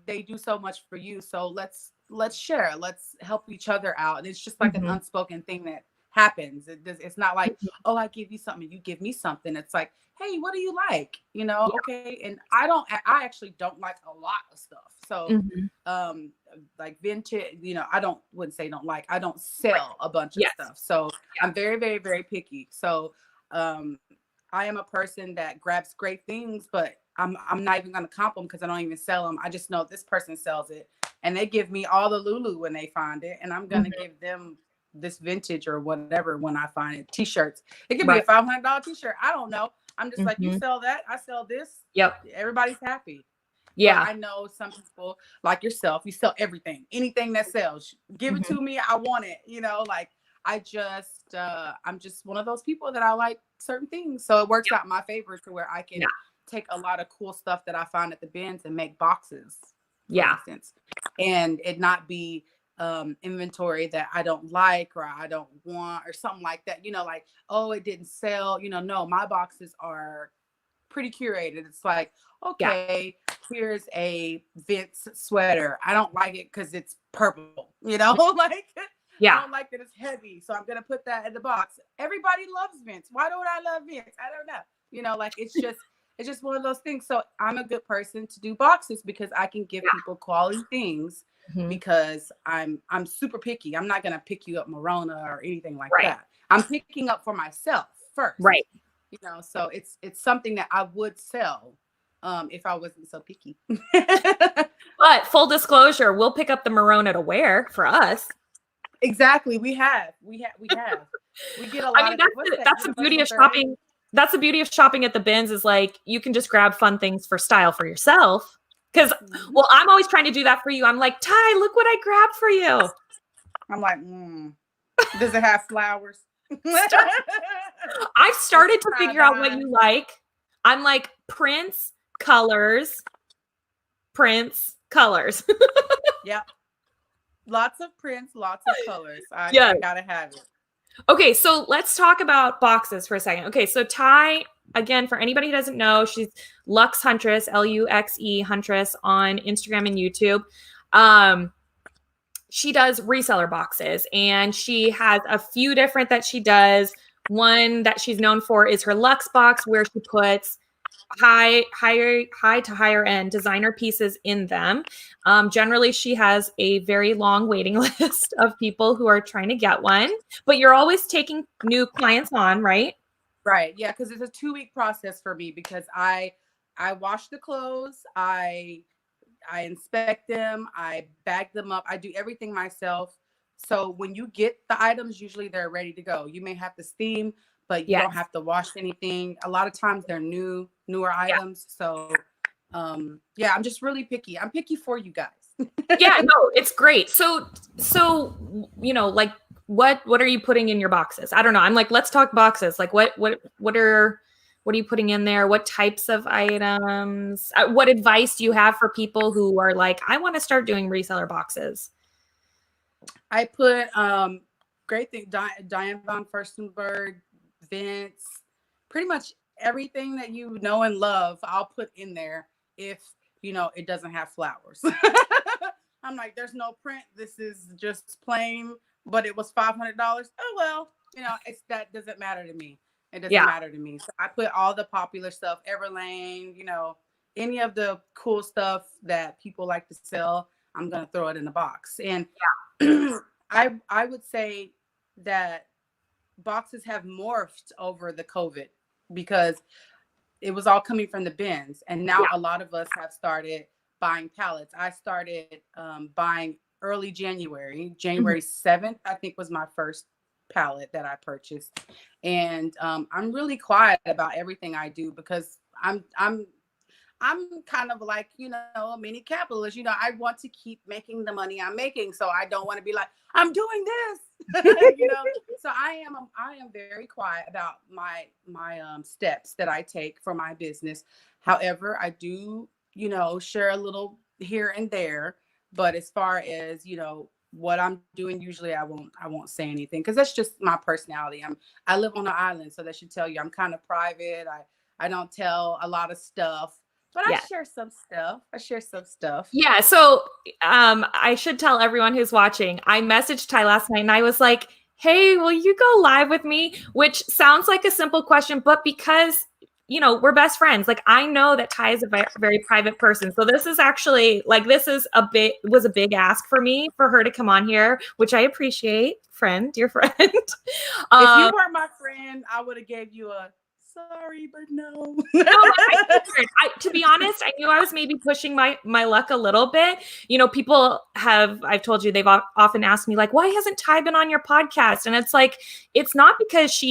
they do so much for you. So let's share. Let's help each other out. And it's just like an unspoken thing that happens. It's not like, oh, I give you something, you give me something. It's like, hey, what do you like? Okay. And I actually don't like a lot of stuff. So like vintage, wouldn't say don't like, I don't sell a bunch of stuff. So I'm very, very, very picky. So I am a person that grabs great things, but I'm not even going to comp them, because I don't even sell them. I just know this person sells it, and they give me all the Lulu when they find it, and I'm going to give them this vintage or whatever when I find it. T-shirts. It could be a $500 T-shirt. I don't know. I'm just like, you sell that, I sell this. Yep. Everybody's happy. Yeah. But I know some people like yourself, you sell everything, anything that sells. Give it to me. I want it. Like I'm just one of those people that I like certain things. So it works out in my favor to where I can take a lot of cool stuff that I find at the bins and make boxes. For instance, and it not be inventory that I don't like or I don't want or something like that, like, oh, it didn't sell, no, my boxes are pretty curated. It's like, Yeah. okay, here's a Vince sweater. I don't like it because it's purple, like I Yeah. don't like that it's heavy. So I'm going to put that in the box. Everybody loves Vince. Why don't I love Vince? I don't know. Like it's just one of those things. So I'm a good person to do boxes because I can give people quality things because I'm super picky. I'm not going to pick you up Morona or anything like that. I'm picking up for myself first. Right. So it's something that I would sell if I wasn't so picky. But full disclosure, we'll pick up the Morona to wear for us. Exactly. We get a lot. I mean, that's the beauty of shopping. That's the beauty of shopping at the bins is like, you can just grab fun things for style for yourself. Cause well, I'm always trying to do that for you. I'm like, Ty, look what I grabbed for you. I'm like, does it have flowers? I've started to figure out what you like. I'm like prints, colors. Yep. Lots of prints, lots of colors. I gotta have it. Okay, so let's talk about boxes for a second. Okay, so Ty, again, for anybody who doesn't know, she's Luxe Huntress, Luxe Huntress on Instagram and YouTube. She does reseller boxes, and she has a few different that she does. One that she's known for is her Luxe box, where she puts high to higher end designer pieces in them. Generally, she has a very long waiting list of people who are trying to get one, but you're always taking new clients on, right? Right. Yeah. Cause it's a 2-week process for me because I wash the clothes. I inspect them. I bag them up. I do everything myself. So when you get the items, usually they're ready to go. You may have to steam, but you don't have to wash anything. A lot of times they're newer items. So, I'm just really picky. I'm picky for you guys. Yeah, no, it's great. So, like what are you putting in your boxes? I don't know. I'm like, let's talk boxes. Like what are you putting in there? What types of items? What advice do you have for people who are like, I want to start doing reseller boxes? I put great thing, Diane von Furstenberg, Vince, pretty much everything that you know and love, I'll put in there if it doesn't have flowers. I'm like, there's no print. This is just plain, but it was $500. Oh well, that doesn't matter to me. It doesn't matter to me. So I put all the popular stuff, Everlane, any of the cool stuff that people like to sell, I'm gonna throw it in the box. And I would say that boxes have morphed over the COVID because it was all coming from the bins. And now a lot of us have started buying pallets. I started buying early January 7th, I think was my first pallet that I purchased. And I'm really quiet about everything I do because I'm kind of like, a mini capitalist. I want to keep making the money I'm making. So I don't want to be like, I'm doing this, So I am very quiet about my steps that I take for my business. However, I do, share a little here and there. But as far as, what I'm doing, usually I won't say anything because that's just my personality. I live on an island, so that should tell you I'm kind of private. I don't tell a lot of stuff. But I share some stuff. Yeah. So I should tell everyone who's watching, I messaged Ty last night and I was like, hey, will you go live with me? Which sounds like a simple question, but because, we're best friends. Like I know that Ty is a very, very private person. So this is actually like, was a big ask for me for her to come on here, which I appreciate, dear friend. If you weren't my friend, I would have gave you a sorry, but no. To be honest, I knew I was maybe pushing my luck a little bit. I've told you, they've often asked me like, why hasn't Ty been on your podcast? And it's like, it's not because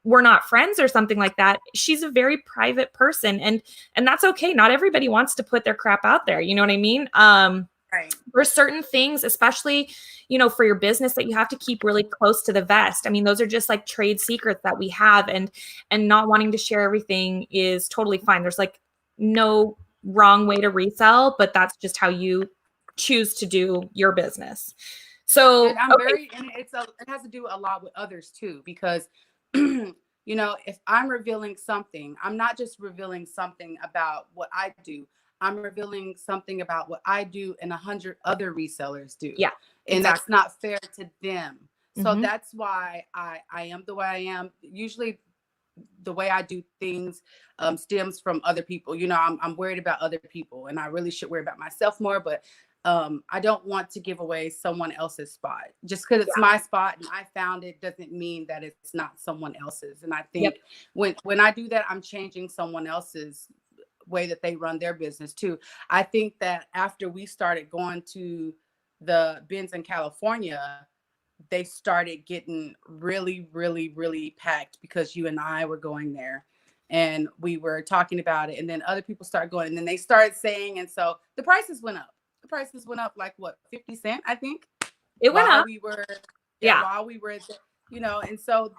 we're not friends or something like that. She's a very private person and that's okay. Not everybody wants to put their crap out there. You know what I mean? Right. There's certain things, especially, for your business that you have to keep really close to the vest. I mean, those are just like trade secrets that we have and not wanting to share everything is totally fine. There's like no wrong way to resell, but that's just how you choose to do your business. So, And I'm okay. very, and it has to do a lot with others too, because, you know, if I'm revealing something, I'm not just revealing something about what I do. I'm revealing something about what I do and 100 other resellers do. Yeah, And that's exactly. not fair to them. So Hmm. that's why I am the way I am. Usually the way I do things stems from other people. You know, I'm worried about other people, and I really should worry about myself more. But I don't want to give away someone else's spot. Just because it's Yeah. my spot and I found it doesn't mean that it's not someone else's. And I Yep. think when I do that, I'm changing someone else's way that they run their business too. I think that after we started going to the bins in California, they started getting really, really, really packed because you and I were going there and we were talking about it. And then other people started going, and then they started saying, and so the prices went up. The prices went up like what, 50 cents, I think, It went while up. we were, yeah, Yeah. while we were, you know, and so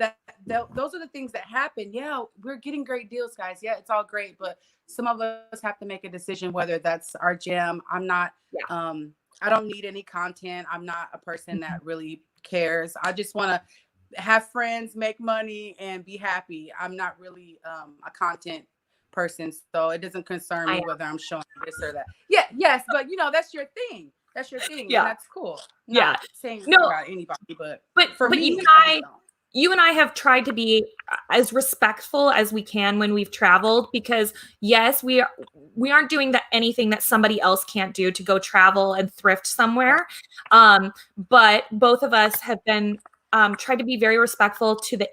those are the things that happen. Yeah, we're getting great deals, guys. Yeah, it's all great, but some of us have to make a decision whether that's our jam. I'm not, Yeah. I don't need any content. I'm not a person Mhm. that really cares. I just want to have friends, make money, and be happy. I'm not really a content person, so it doesn't concern I me am. whether I'm showing this or that. Yeah, yes, but you know, that's your thing. That's your thing, and Yeah. that's cool. Not Yeah. saying that No, about anybody, but but for you me, and I just I don't. you and I have tried to be as respectful as we can when we've traveled, because yes, we aren't doing anything that somebody else can't do to go travel and thrift Right. somewhere. But both of us have been tried to be very respectful to the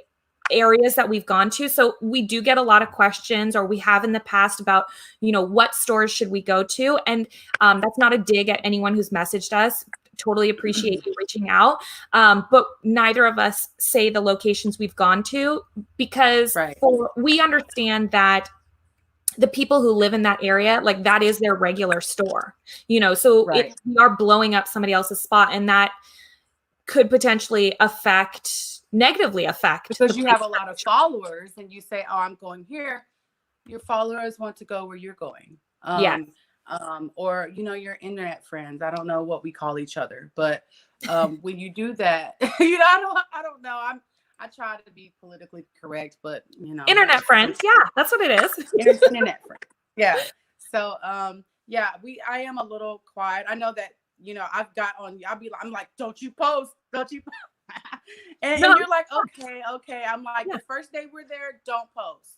areas that we've gone to. So we do get a lot of questions, or we have in the past, about, what stores should we go to? And that's not a dig at anyone who's messaged us. Totally appreciate you reaching out. But neither of us say the locations we've gone to, because Right. we understand that the people who live in that area, like, that is their regular store, so Right. we are blowing up somebody else's spot, and that could potentially negatively affect the Because you place. have a lot of followers, and you say, "Oh, I'm going here." Your followers want to go where you're going. Yes. Or you know, your internet friends. I don't know what we call each other, but when you do that, I don't know. I try to be politically correct, but you know, Internet friends. Yeah, that's what it is. internet friends. Yeah. So yeah, I am a little quiet. I know that, you know, I've got on, I'm like, don't you post, don't you post. No. And you're like, okay, okay. I'm like, Yeah. the first day we're there, don't post.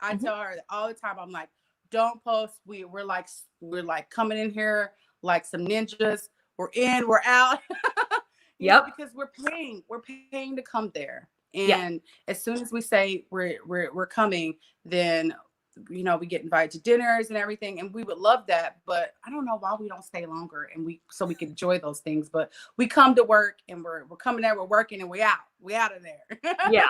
I Mhm. tell her that all the time. I'm like, don't post. We're like coming in here like some ninjas. We're in, we're out. You know, Yep. because we're paying to come there. Yeah. And as soon as we say we're coming, then, you know, we get invited to dinners and everything, and we would love that. But I don't know why we don't stay longer, and we can enjoy those things. But we come to work, and we're coming there, we're working, and we out of there. Yeah.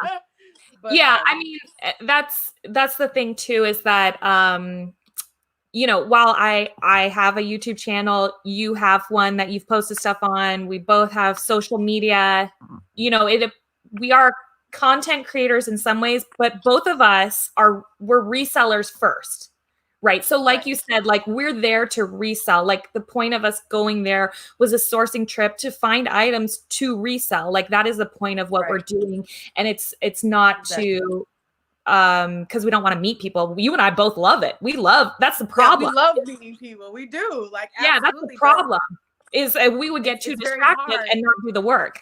But Yeah. I mean, that's the thing too, is that while I have a YouTube channel, you have one that you've posted stuff on. We both have social media. We are content creators in some ways, but both of us we're resellers first. Right. So like right, you said, like, we're there to resell. Like, the point of us going there was a sourcing trip to find items to resell. Like, that is the point of what we're right, doing. And it's not exactly. to because we don't want to meet people. You and I both love it. That's the Yeah, we problem. love meeting people. We do, like, Yeah, that's the absolutely. But problem, is we would get too it's very distracted hard. and not do the work.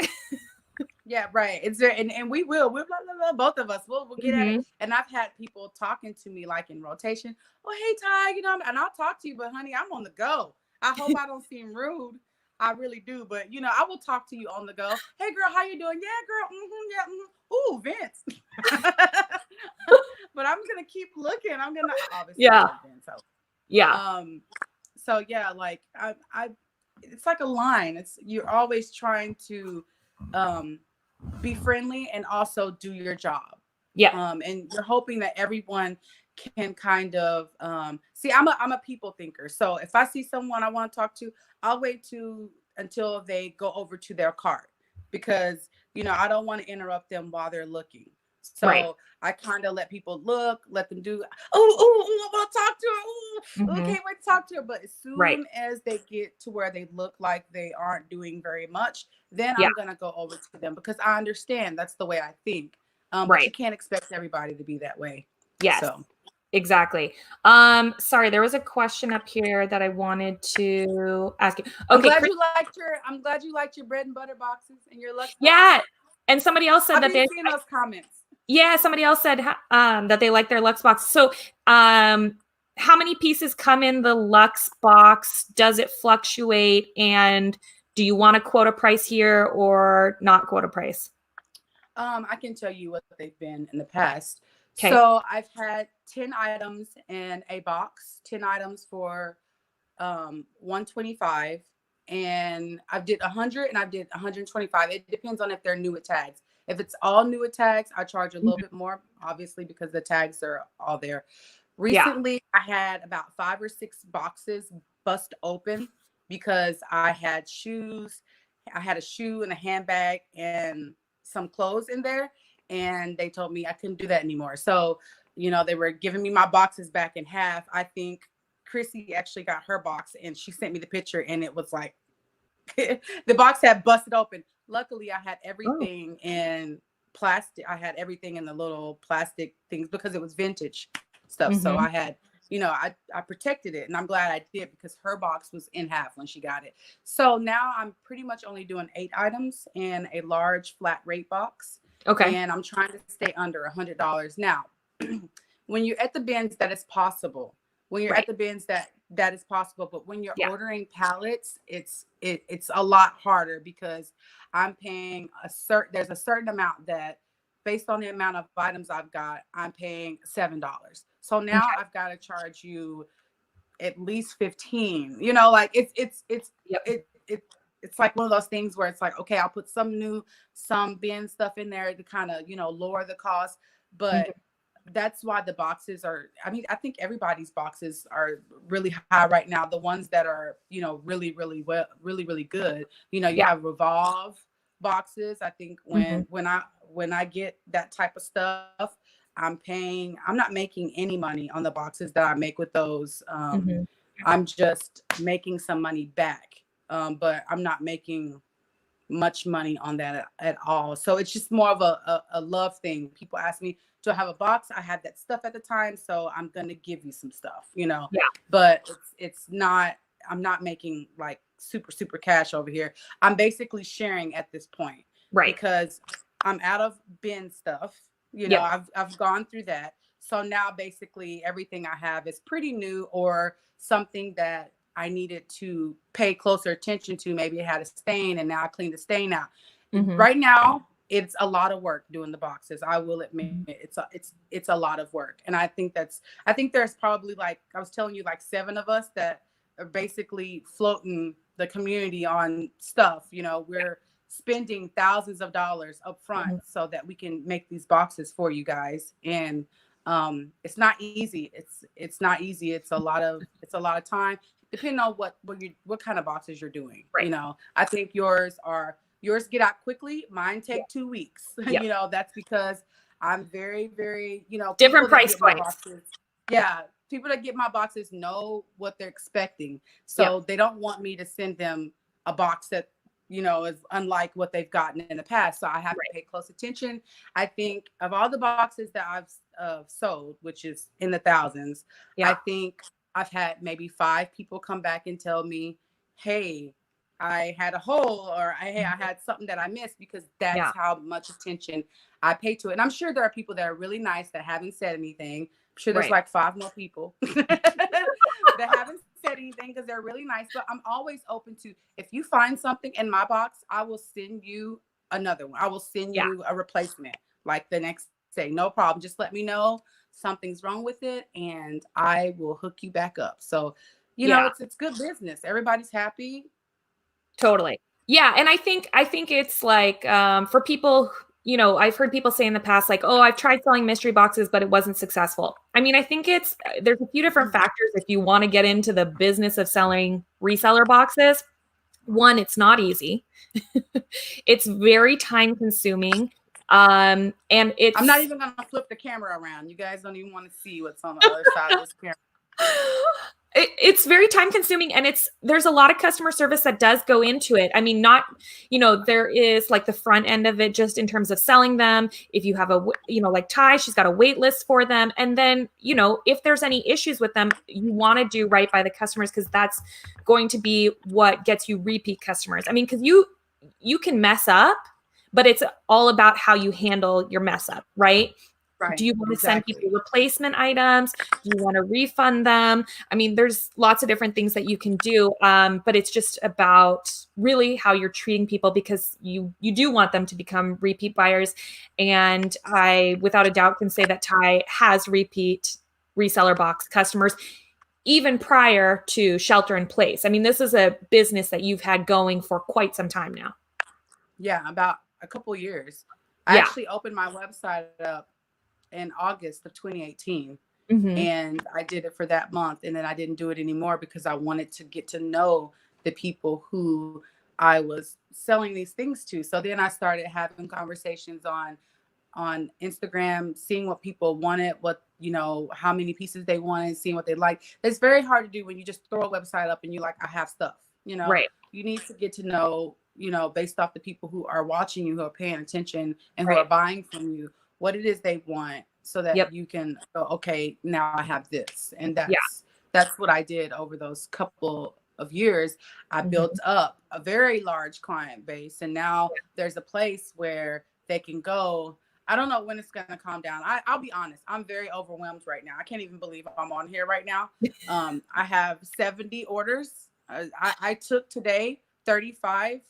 Yeah, right. It's there, and we'll blah, blah, blah, both of us. We'll get at it. Mhm. And I've had people talking to me like in rotation. Oh, hey Ty, you know, and I'll talk to you, but honey, I'm on the go. I hope I don't seem rude. I really do, but you know, I will talk to you on the go. Hey girl, how you doing? Yeah, girl. Yeah. Ooh, Vince. But I'm gonna keep looking. I'm gonna obviously I Yeah. love Vince. So Yeah. so yeah, like I it's like a line. It's you're always trying to be friendly and also do your job. Yeah. And you're hoping that everyone can kind of see. I'm a people thinker. So if I see someone I want to talk to, I'll wait until they go over to their cart, because you know I don't want to interrupt them while they're looking. Right. So I kind of let people look, let them do, I want to talk to her. I Mm-hmm. can't wait to talk to her. But as Right. soon as they get to where they look like they aren't doing very much, then Yeah. I'm going to go over to them because I understand that's the way I think. But you Right. can't expect everybody to be that way. Yes. So Exactly. Sorry, there was a question up here that I wanted to ask you. I'm Okay, glad Chris. you liked your bread and butter boxes and your Lux boxes. Yeah. And somebody else said I've that been they, seeing those comments. yeah, somebody else said that they like their Lux box. So, how many pieces come in the Lux box? Does it fluctuate? And do you want to quote a price here or not quote a price? I can tell you what they've been in the past. Okay. So I've had 10 items in a box, 10 items for 125, and I did 100 and I did 125. It depends on if they're new with tags. If it's all new with tags, I charge a little bit more, obviously, because the tags are all there. Yeah. Recently, I had about 5 or 6 boxes bust open because I had shoes. I had a shoe and a handbag and some clothes in there. And they told me I couldn't do that anymore. So, they were giving me my boxes back in half. I think Chrissy actually got her box and she sent me the picture and it was like the box had busted open. Luckily, I had Oh. everything in plastic. I had everything in the little plastic things because it was vintage stuff. So Mm-hmm. I had, I protected it and I'm glad I did because her box was in half when she got it. So now I'm pretty much only doing 8 items in a large flat rate box. Okay. And I'm trying to stay under $100. Now, when you're at the bins, that is possible. When you're Right. at the bins, that is possible. But when you're Yeah. ordering pallets, it's a lot harder because I'm paying there's a certain amount that based on the amount of items I've got, I'm paying $7. So now Okay. I've got to charge you at least 15. Like Yep. it's like one of those things where it's like, okay, I'll put some bin stuff in there to kind of, lower the cost. But that's why the boxes are, I think everybody's boxes are really high right now. The ones that are, really, really well, really, really good. You Yeah. have Revolve boxes. I think Mm-hmm. when I get that type of stuff, I'm not making any money on the boxes that I make with those. Mm-hmm. I'm just making some money back. But I'm not making much money on that at all. So it's just more of a love thing. People ask me, do I have a box? I had that stuff at the time, so I'm gonna give you some stuff, Yeah. But it's not. I'm not making like super cash over here. I'm basically sharing at this point Right. because I'm out of bin stuff. Yep. I've gone through that. So now basically everything I have is pretty new or something that I needed to pay closer attention to. Maybe it had a stain and now I cleaned the stain out. Mm-hmm. Right now, it's a lot of work doing the boxes. I will admit it's a lot of work. And I think there's probably, like I was telling you, like 7 of us that are basically floating the community on stuff. We're spending thousands of dollars up front so that we can make these boxes for you guys. And it's not easy. It's not easy. It's a lot of time, depending on what kind of boxes you're doing. Right. I think yours get out quickly. Mine take 2 weeks. Yep. That's because I'm very, very, Different people that price get my points. boxes. Yeah, people that get my boxes know what they're expecting. So Yep. they don't want me to send them a box that, is unlike what they've gotten in the past. So I have to pay close attention. I think of all the boxes that I've sold, which is in the thousands, Yeah. I think I've had maybe 5 people come back and tell me, hey, I had a hole, or hey, I had something that I missed, because that's how much attention I pay to it. And I'm sure there are people that are really nice that haven't said anything. I'm sure there's like 5 more people that haven't said anything because they're really nice. But I'm always open to, if you find something in my box, I will send you another one. I will send you a replacement like the next day. No problem. Just let me know something's wrong with it and I will hook you back up. So, it's good business. Everybody's happy. Totally. Yeah. And I think it's like, for people, I've heard people say in the past, like, oh, I've tried selling mystery boxes, but it wasn't successful. I mean, I think there's a few different factors if you want to get into the business of selling reseller boxes. One, it's not easy. It's very time consuming. And I'm not it's even going to flip the camera around. You guys don't even want to see what's on the other side of this camera. it's very time consuming, and there's a lot of customer service that does go into it. I mean, not, there is like the front end of it, just in terms of selling them. If you have like Tiye, she's got a wait list for them. And then, if there's any issues with them, you want to do right by the customers, because that's going to be what gets you repeat customers. I mean, because you can mess up, but it's all about how you handle your mess up, right? Right. Do you want to send people replacement items? Do you want to refund them? I mean, there's lots of different things that you can do, but it's just about really how you're treating people, because you do want them to become repeat buyers. And I, without a doubt, can say that Tiye has repeat reseller box customers, even prior to shelter in place. I mean, this is a business that you've had going for quite some time now. Yeah, about a couple of years. I actually opened my website up in August of 2018. And I did it for that month, and then I didn't do it anymore because I wanted to get to know the people who I was selling these things to. So then I started having conversations on Instagram, seeing what people wanted, what, how many pieces they wanted, seeing what they like. It's very hard to do when you just throw a website up and you're like, I have stuff, Right. You need to get to know, based off the people who are watching you, who are paying attention, and who are buying from you, what it is they want, so that you can go, okay, now I have this. And that's what I did over those couple of years. I built up a very large client base, and now there's a place where they can go. I don't know when it's going to calm down. I'll be honest. I'm very overwhelmed right now. I can't even believe I'm on here right now. I have 70 orders. I took today 35,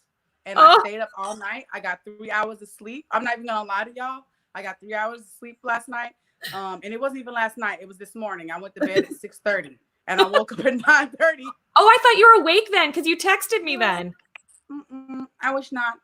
and I stayed up all night. I got 3 hours of sleep. I'm not even going to lie to y'all. I got 3 hours of sleep last night. And it wasn't even last night. It was this morning. I went to bed at 6:30 and I woke up at 9:30. Oh, I thought you were awake then, because you texted me then. I wish not.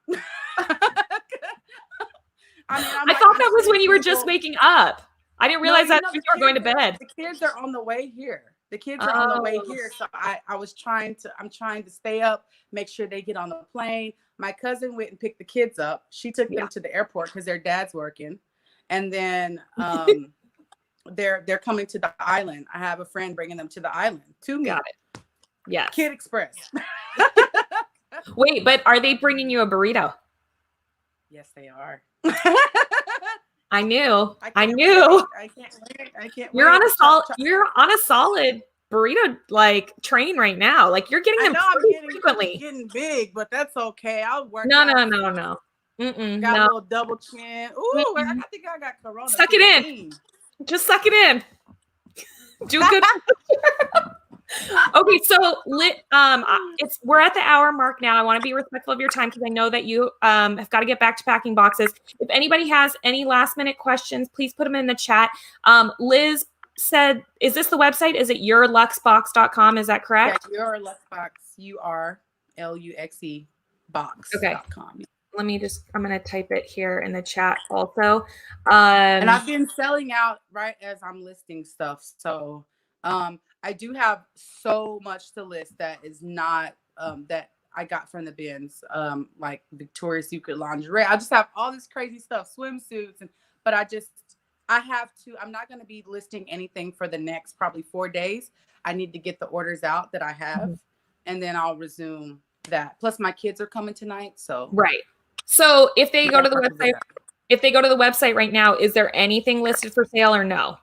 I thought that was when you were just waking up. I didn't realize that you were going to bed. The kids are on the way here. The kids are on the way here. So I'm trying to stay up, make sure they get on the plane. My cousin went and picked the kids up. She took them to the airport because their dad's working. And then they're coming to the island. I have a friend bringing them to the island to me. Got it. Yeah. Kid Express. Wait, but are they bringing you a burrito? Yes, they are. I knew. I can't wait. You're on a solid burrito train right now. Like, you're getting them frequently. Getting big, but that's okay. I'll work. No. Got a little double chin. Ooh, I think I got corona. Suck it in. Just suck it in. Do good. Okay, so we're at the hour mark now. I want to be respectful of your time, because I know that you have got to get back to packing boxes. If anybody has any last minute questions, please put them in the chat. Liz said, is this the website? Is it yourluxebox.com? Is that correct? Yeah, yourluxebox, URLUXE box.com. Okay. I'm going to type it here in the chat also. And I've been selling out right as I'm listing stuff. So I do have so much to list that is not that I got from the bins, like Victoria's Secret lingerie. I just have all this crazy stuff, swimsuits, but I'm not going to be listing anything for the next probably 4 days. I need to get the orders out that I have, and then I'll resume that. Plus my kids are coming tonight. So right. So if they go to the website right now, is there anything listed for sale or no?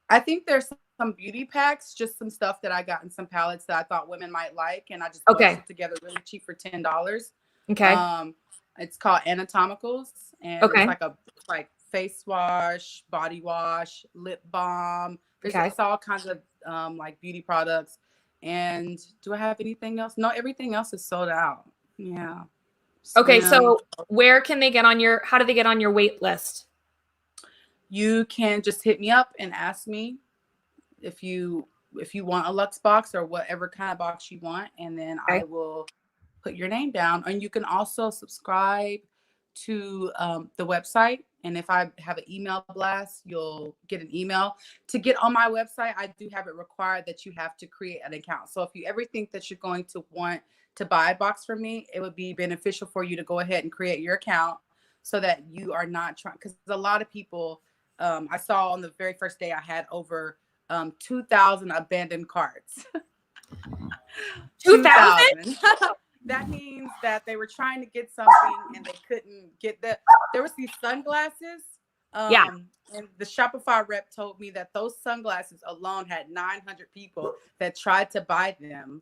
I think there's some beauty packs, just some stuff that I got in some palettes that I thought women might like, and I just posted together really cheap for $10. Okay. It's called Anatomicals, and it's like face wash, body wash, lip balm. It's all kinds of like beauty products. And do I have anything else? No, everything else is sold out. Yeah. Okay, so where can they how do they get on your wait list? You can just hit me up and ask me if you want a Luxe box or whatever kind of box you want, and then I will put your name down. And you can also subscribe to the website. And if I have an email blast, you'll get an email. To get on my website, I do have it required that you have to create an account. So if you ever think that you're going to want to buy a box from me, it would be beneficial for you to go ahead and create your account so that you are not trying, because a lot of people, I saw on the very first day I had over 2,000 abandoned carts. 2,000? 2,000. That means that they were trying to get something and they couldn't get there was these sunglasses. Yeah. And the Shopify rep told me that those sunglasses alone had 900 people that tried to buy them.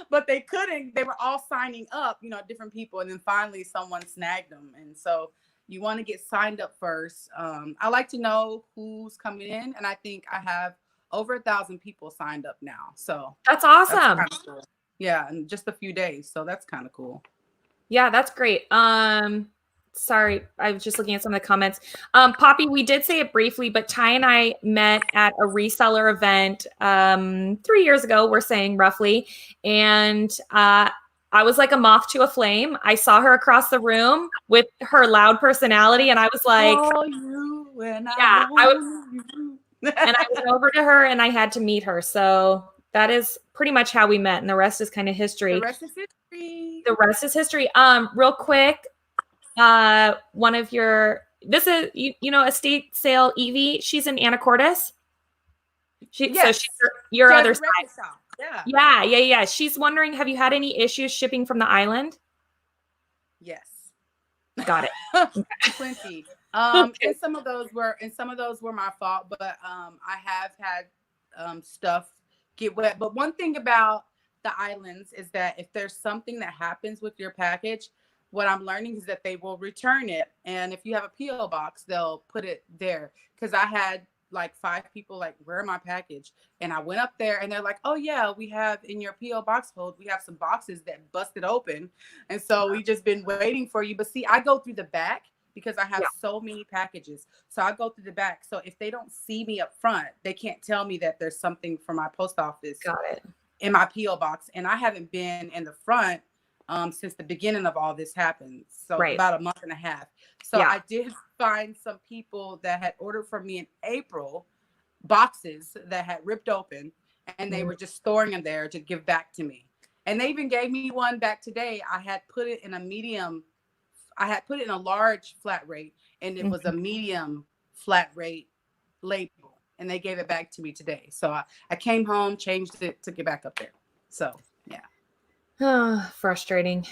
But they couldn't. They were all signing up, different people. And then finally someone snagged them. And so you want to get signed up first. I like to know who's coming in. And I think I have over 1,000 people signed up now. So that's awesome. That's cool. Yeah. In just a few days. So that's kind of cool. Yeah, that's great. Sorry, I was just looking at some of the comments. Poppy, we did say it briefly, but Tiye and I met at a reseller event 3 years ago, we're saying roughly. And I was like a moth to a flame. I saw her across the room with her loud personality, and I was like, yeah, and I went over to her and I had to meet her. So that is pretty much how we met, and the rest is kind of history. The rest is history. The rest is history. Real quick, one of this is estate sale Evie. She's in Anacortes. So she's your other side. Yeah. She's wondering, have you had any issues shipping from the island? Yes. Got it. Plenty. And some of those were my fault, but I have had stuff get wet. But one thing about the islands is that if there's something that happens with your package, what I'm learning is that they will return it. And if you have a P.O. box, they'll put it there. Because I had like 5 people like, where are my package? And I went up there and they're like, oh yeah, we have in your P.O. box hold, we have some boxes that busted open. And so we just been waiting for you. But see, I go through the back because I have so many packages. So I go through the back. So if they don't see me up front, they can't tell me that there's something from my post office in my P.O. box. And I haven't been in the front since the beginning of all this happened. So about a month and a half. So I did find some people that had ordered from me in April boxes that had ripped open, and they were just storing them there to give back to me. And they even gave me one back today. I had put it in a large flat rate, and it was a medium flat rate label, and they gave it back to me today. So I came home, changed it, took it back up there. So yeah. Oh, frustrating.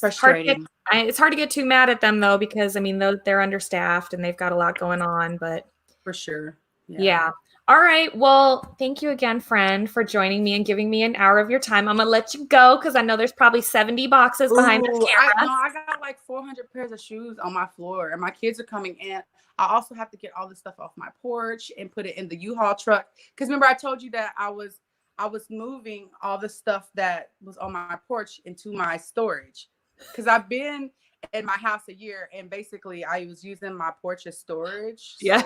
It's hard to get too mad at them though, because I mean, they're understaffed and they've got a lot going on, but for sure. Yeah. All right. Well, thank you again, friend, for joining me and giving me an hour of your time. I'm going to let you go because I know there's probably 70 boxes behind this camera. I got like 400 pairs of shoes on my floor, and my kids are coming in. I also have to get all this stuff off my porch and put it in the U-Haul truck. Because remember, I told you that I was moving all the stuff that was on my porch into my storage. Because I've been in my house a year, and basically I was using my porch as storage. Yeah.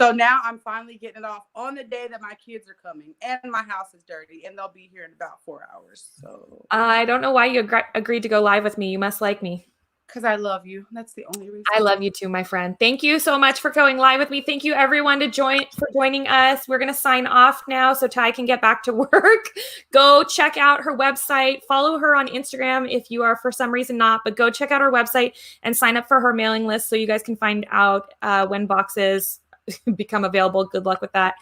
So now I'm finally getting it off on the day that my kids are coming, and my house is dirty, and they'll be here in about 4 hours. So I don't know why you agreed to go live with me. You must like me. Because I love you. That's the only reason. I love you too, my friend. Thank you so much for going live with me. Thank you everyone for joining us. We're going to sign off now so Tiye can get back to work. Go check out her website. Follow her on Instagram if you are for some reason not, but go check out her website and sign up for her mailing list so you guys can find out when boxes become available. Good luck with that.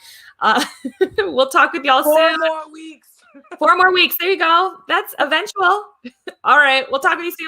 We'll talk with y'all soon. 4 more weeks. 4 more weeks. There you go. That's eventual. All right. We'll talk with you soon.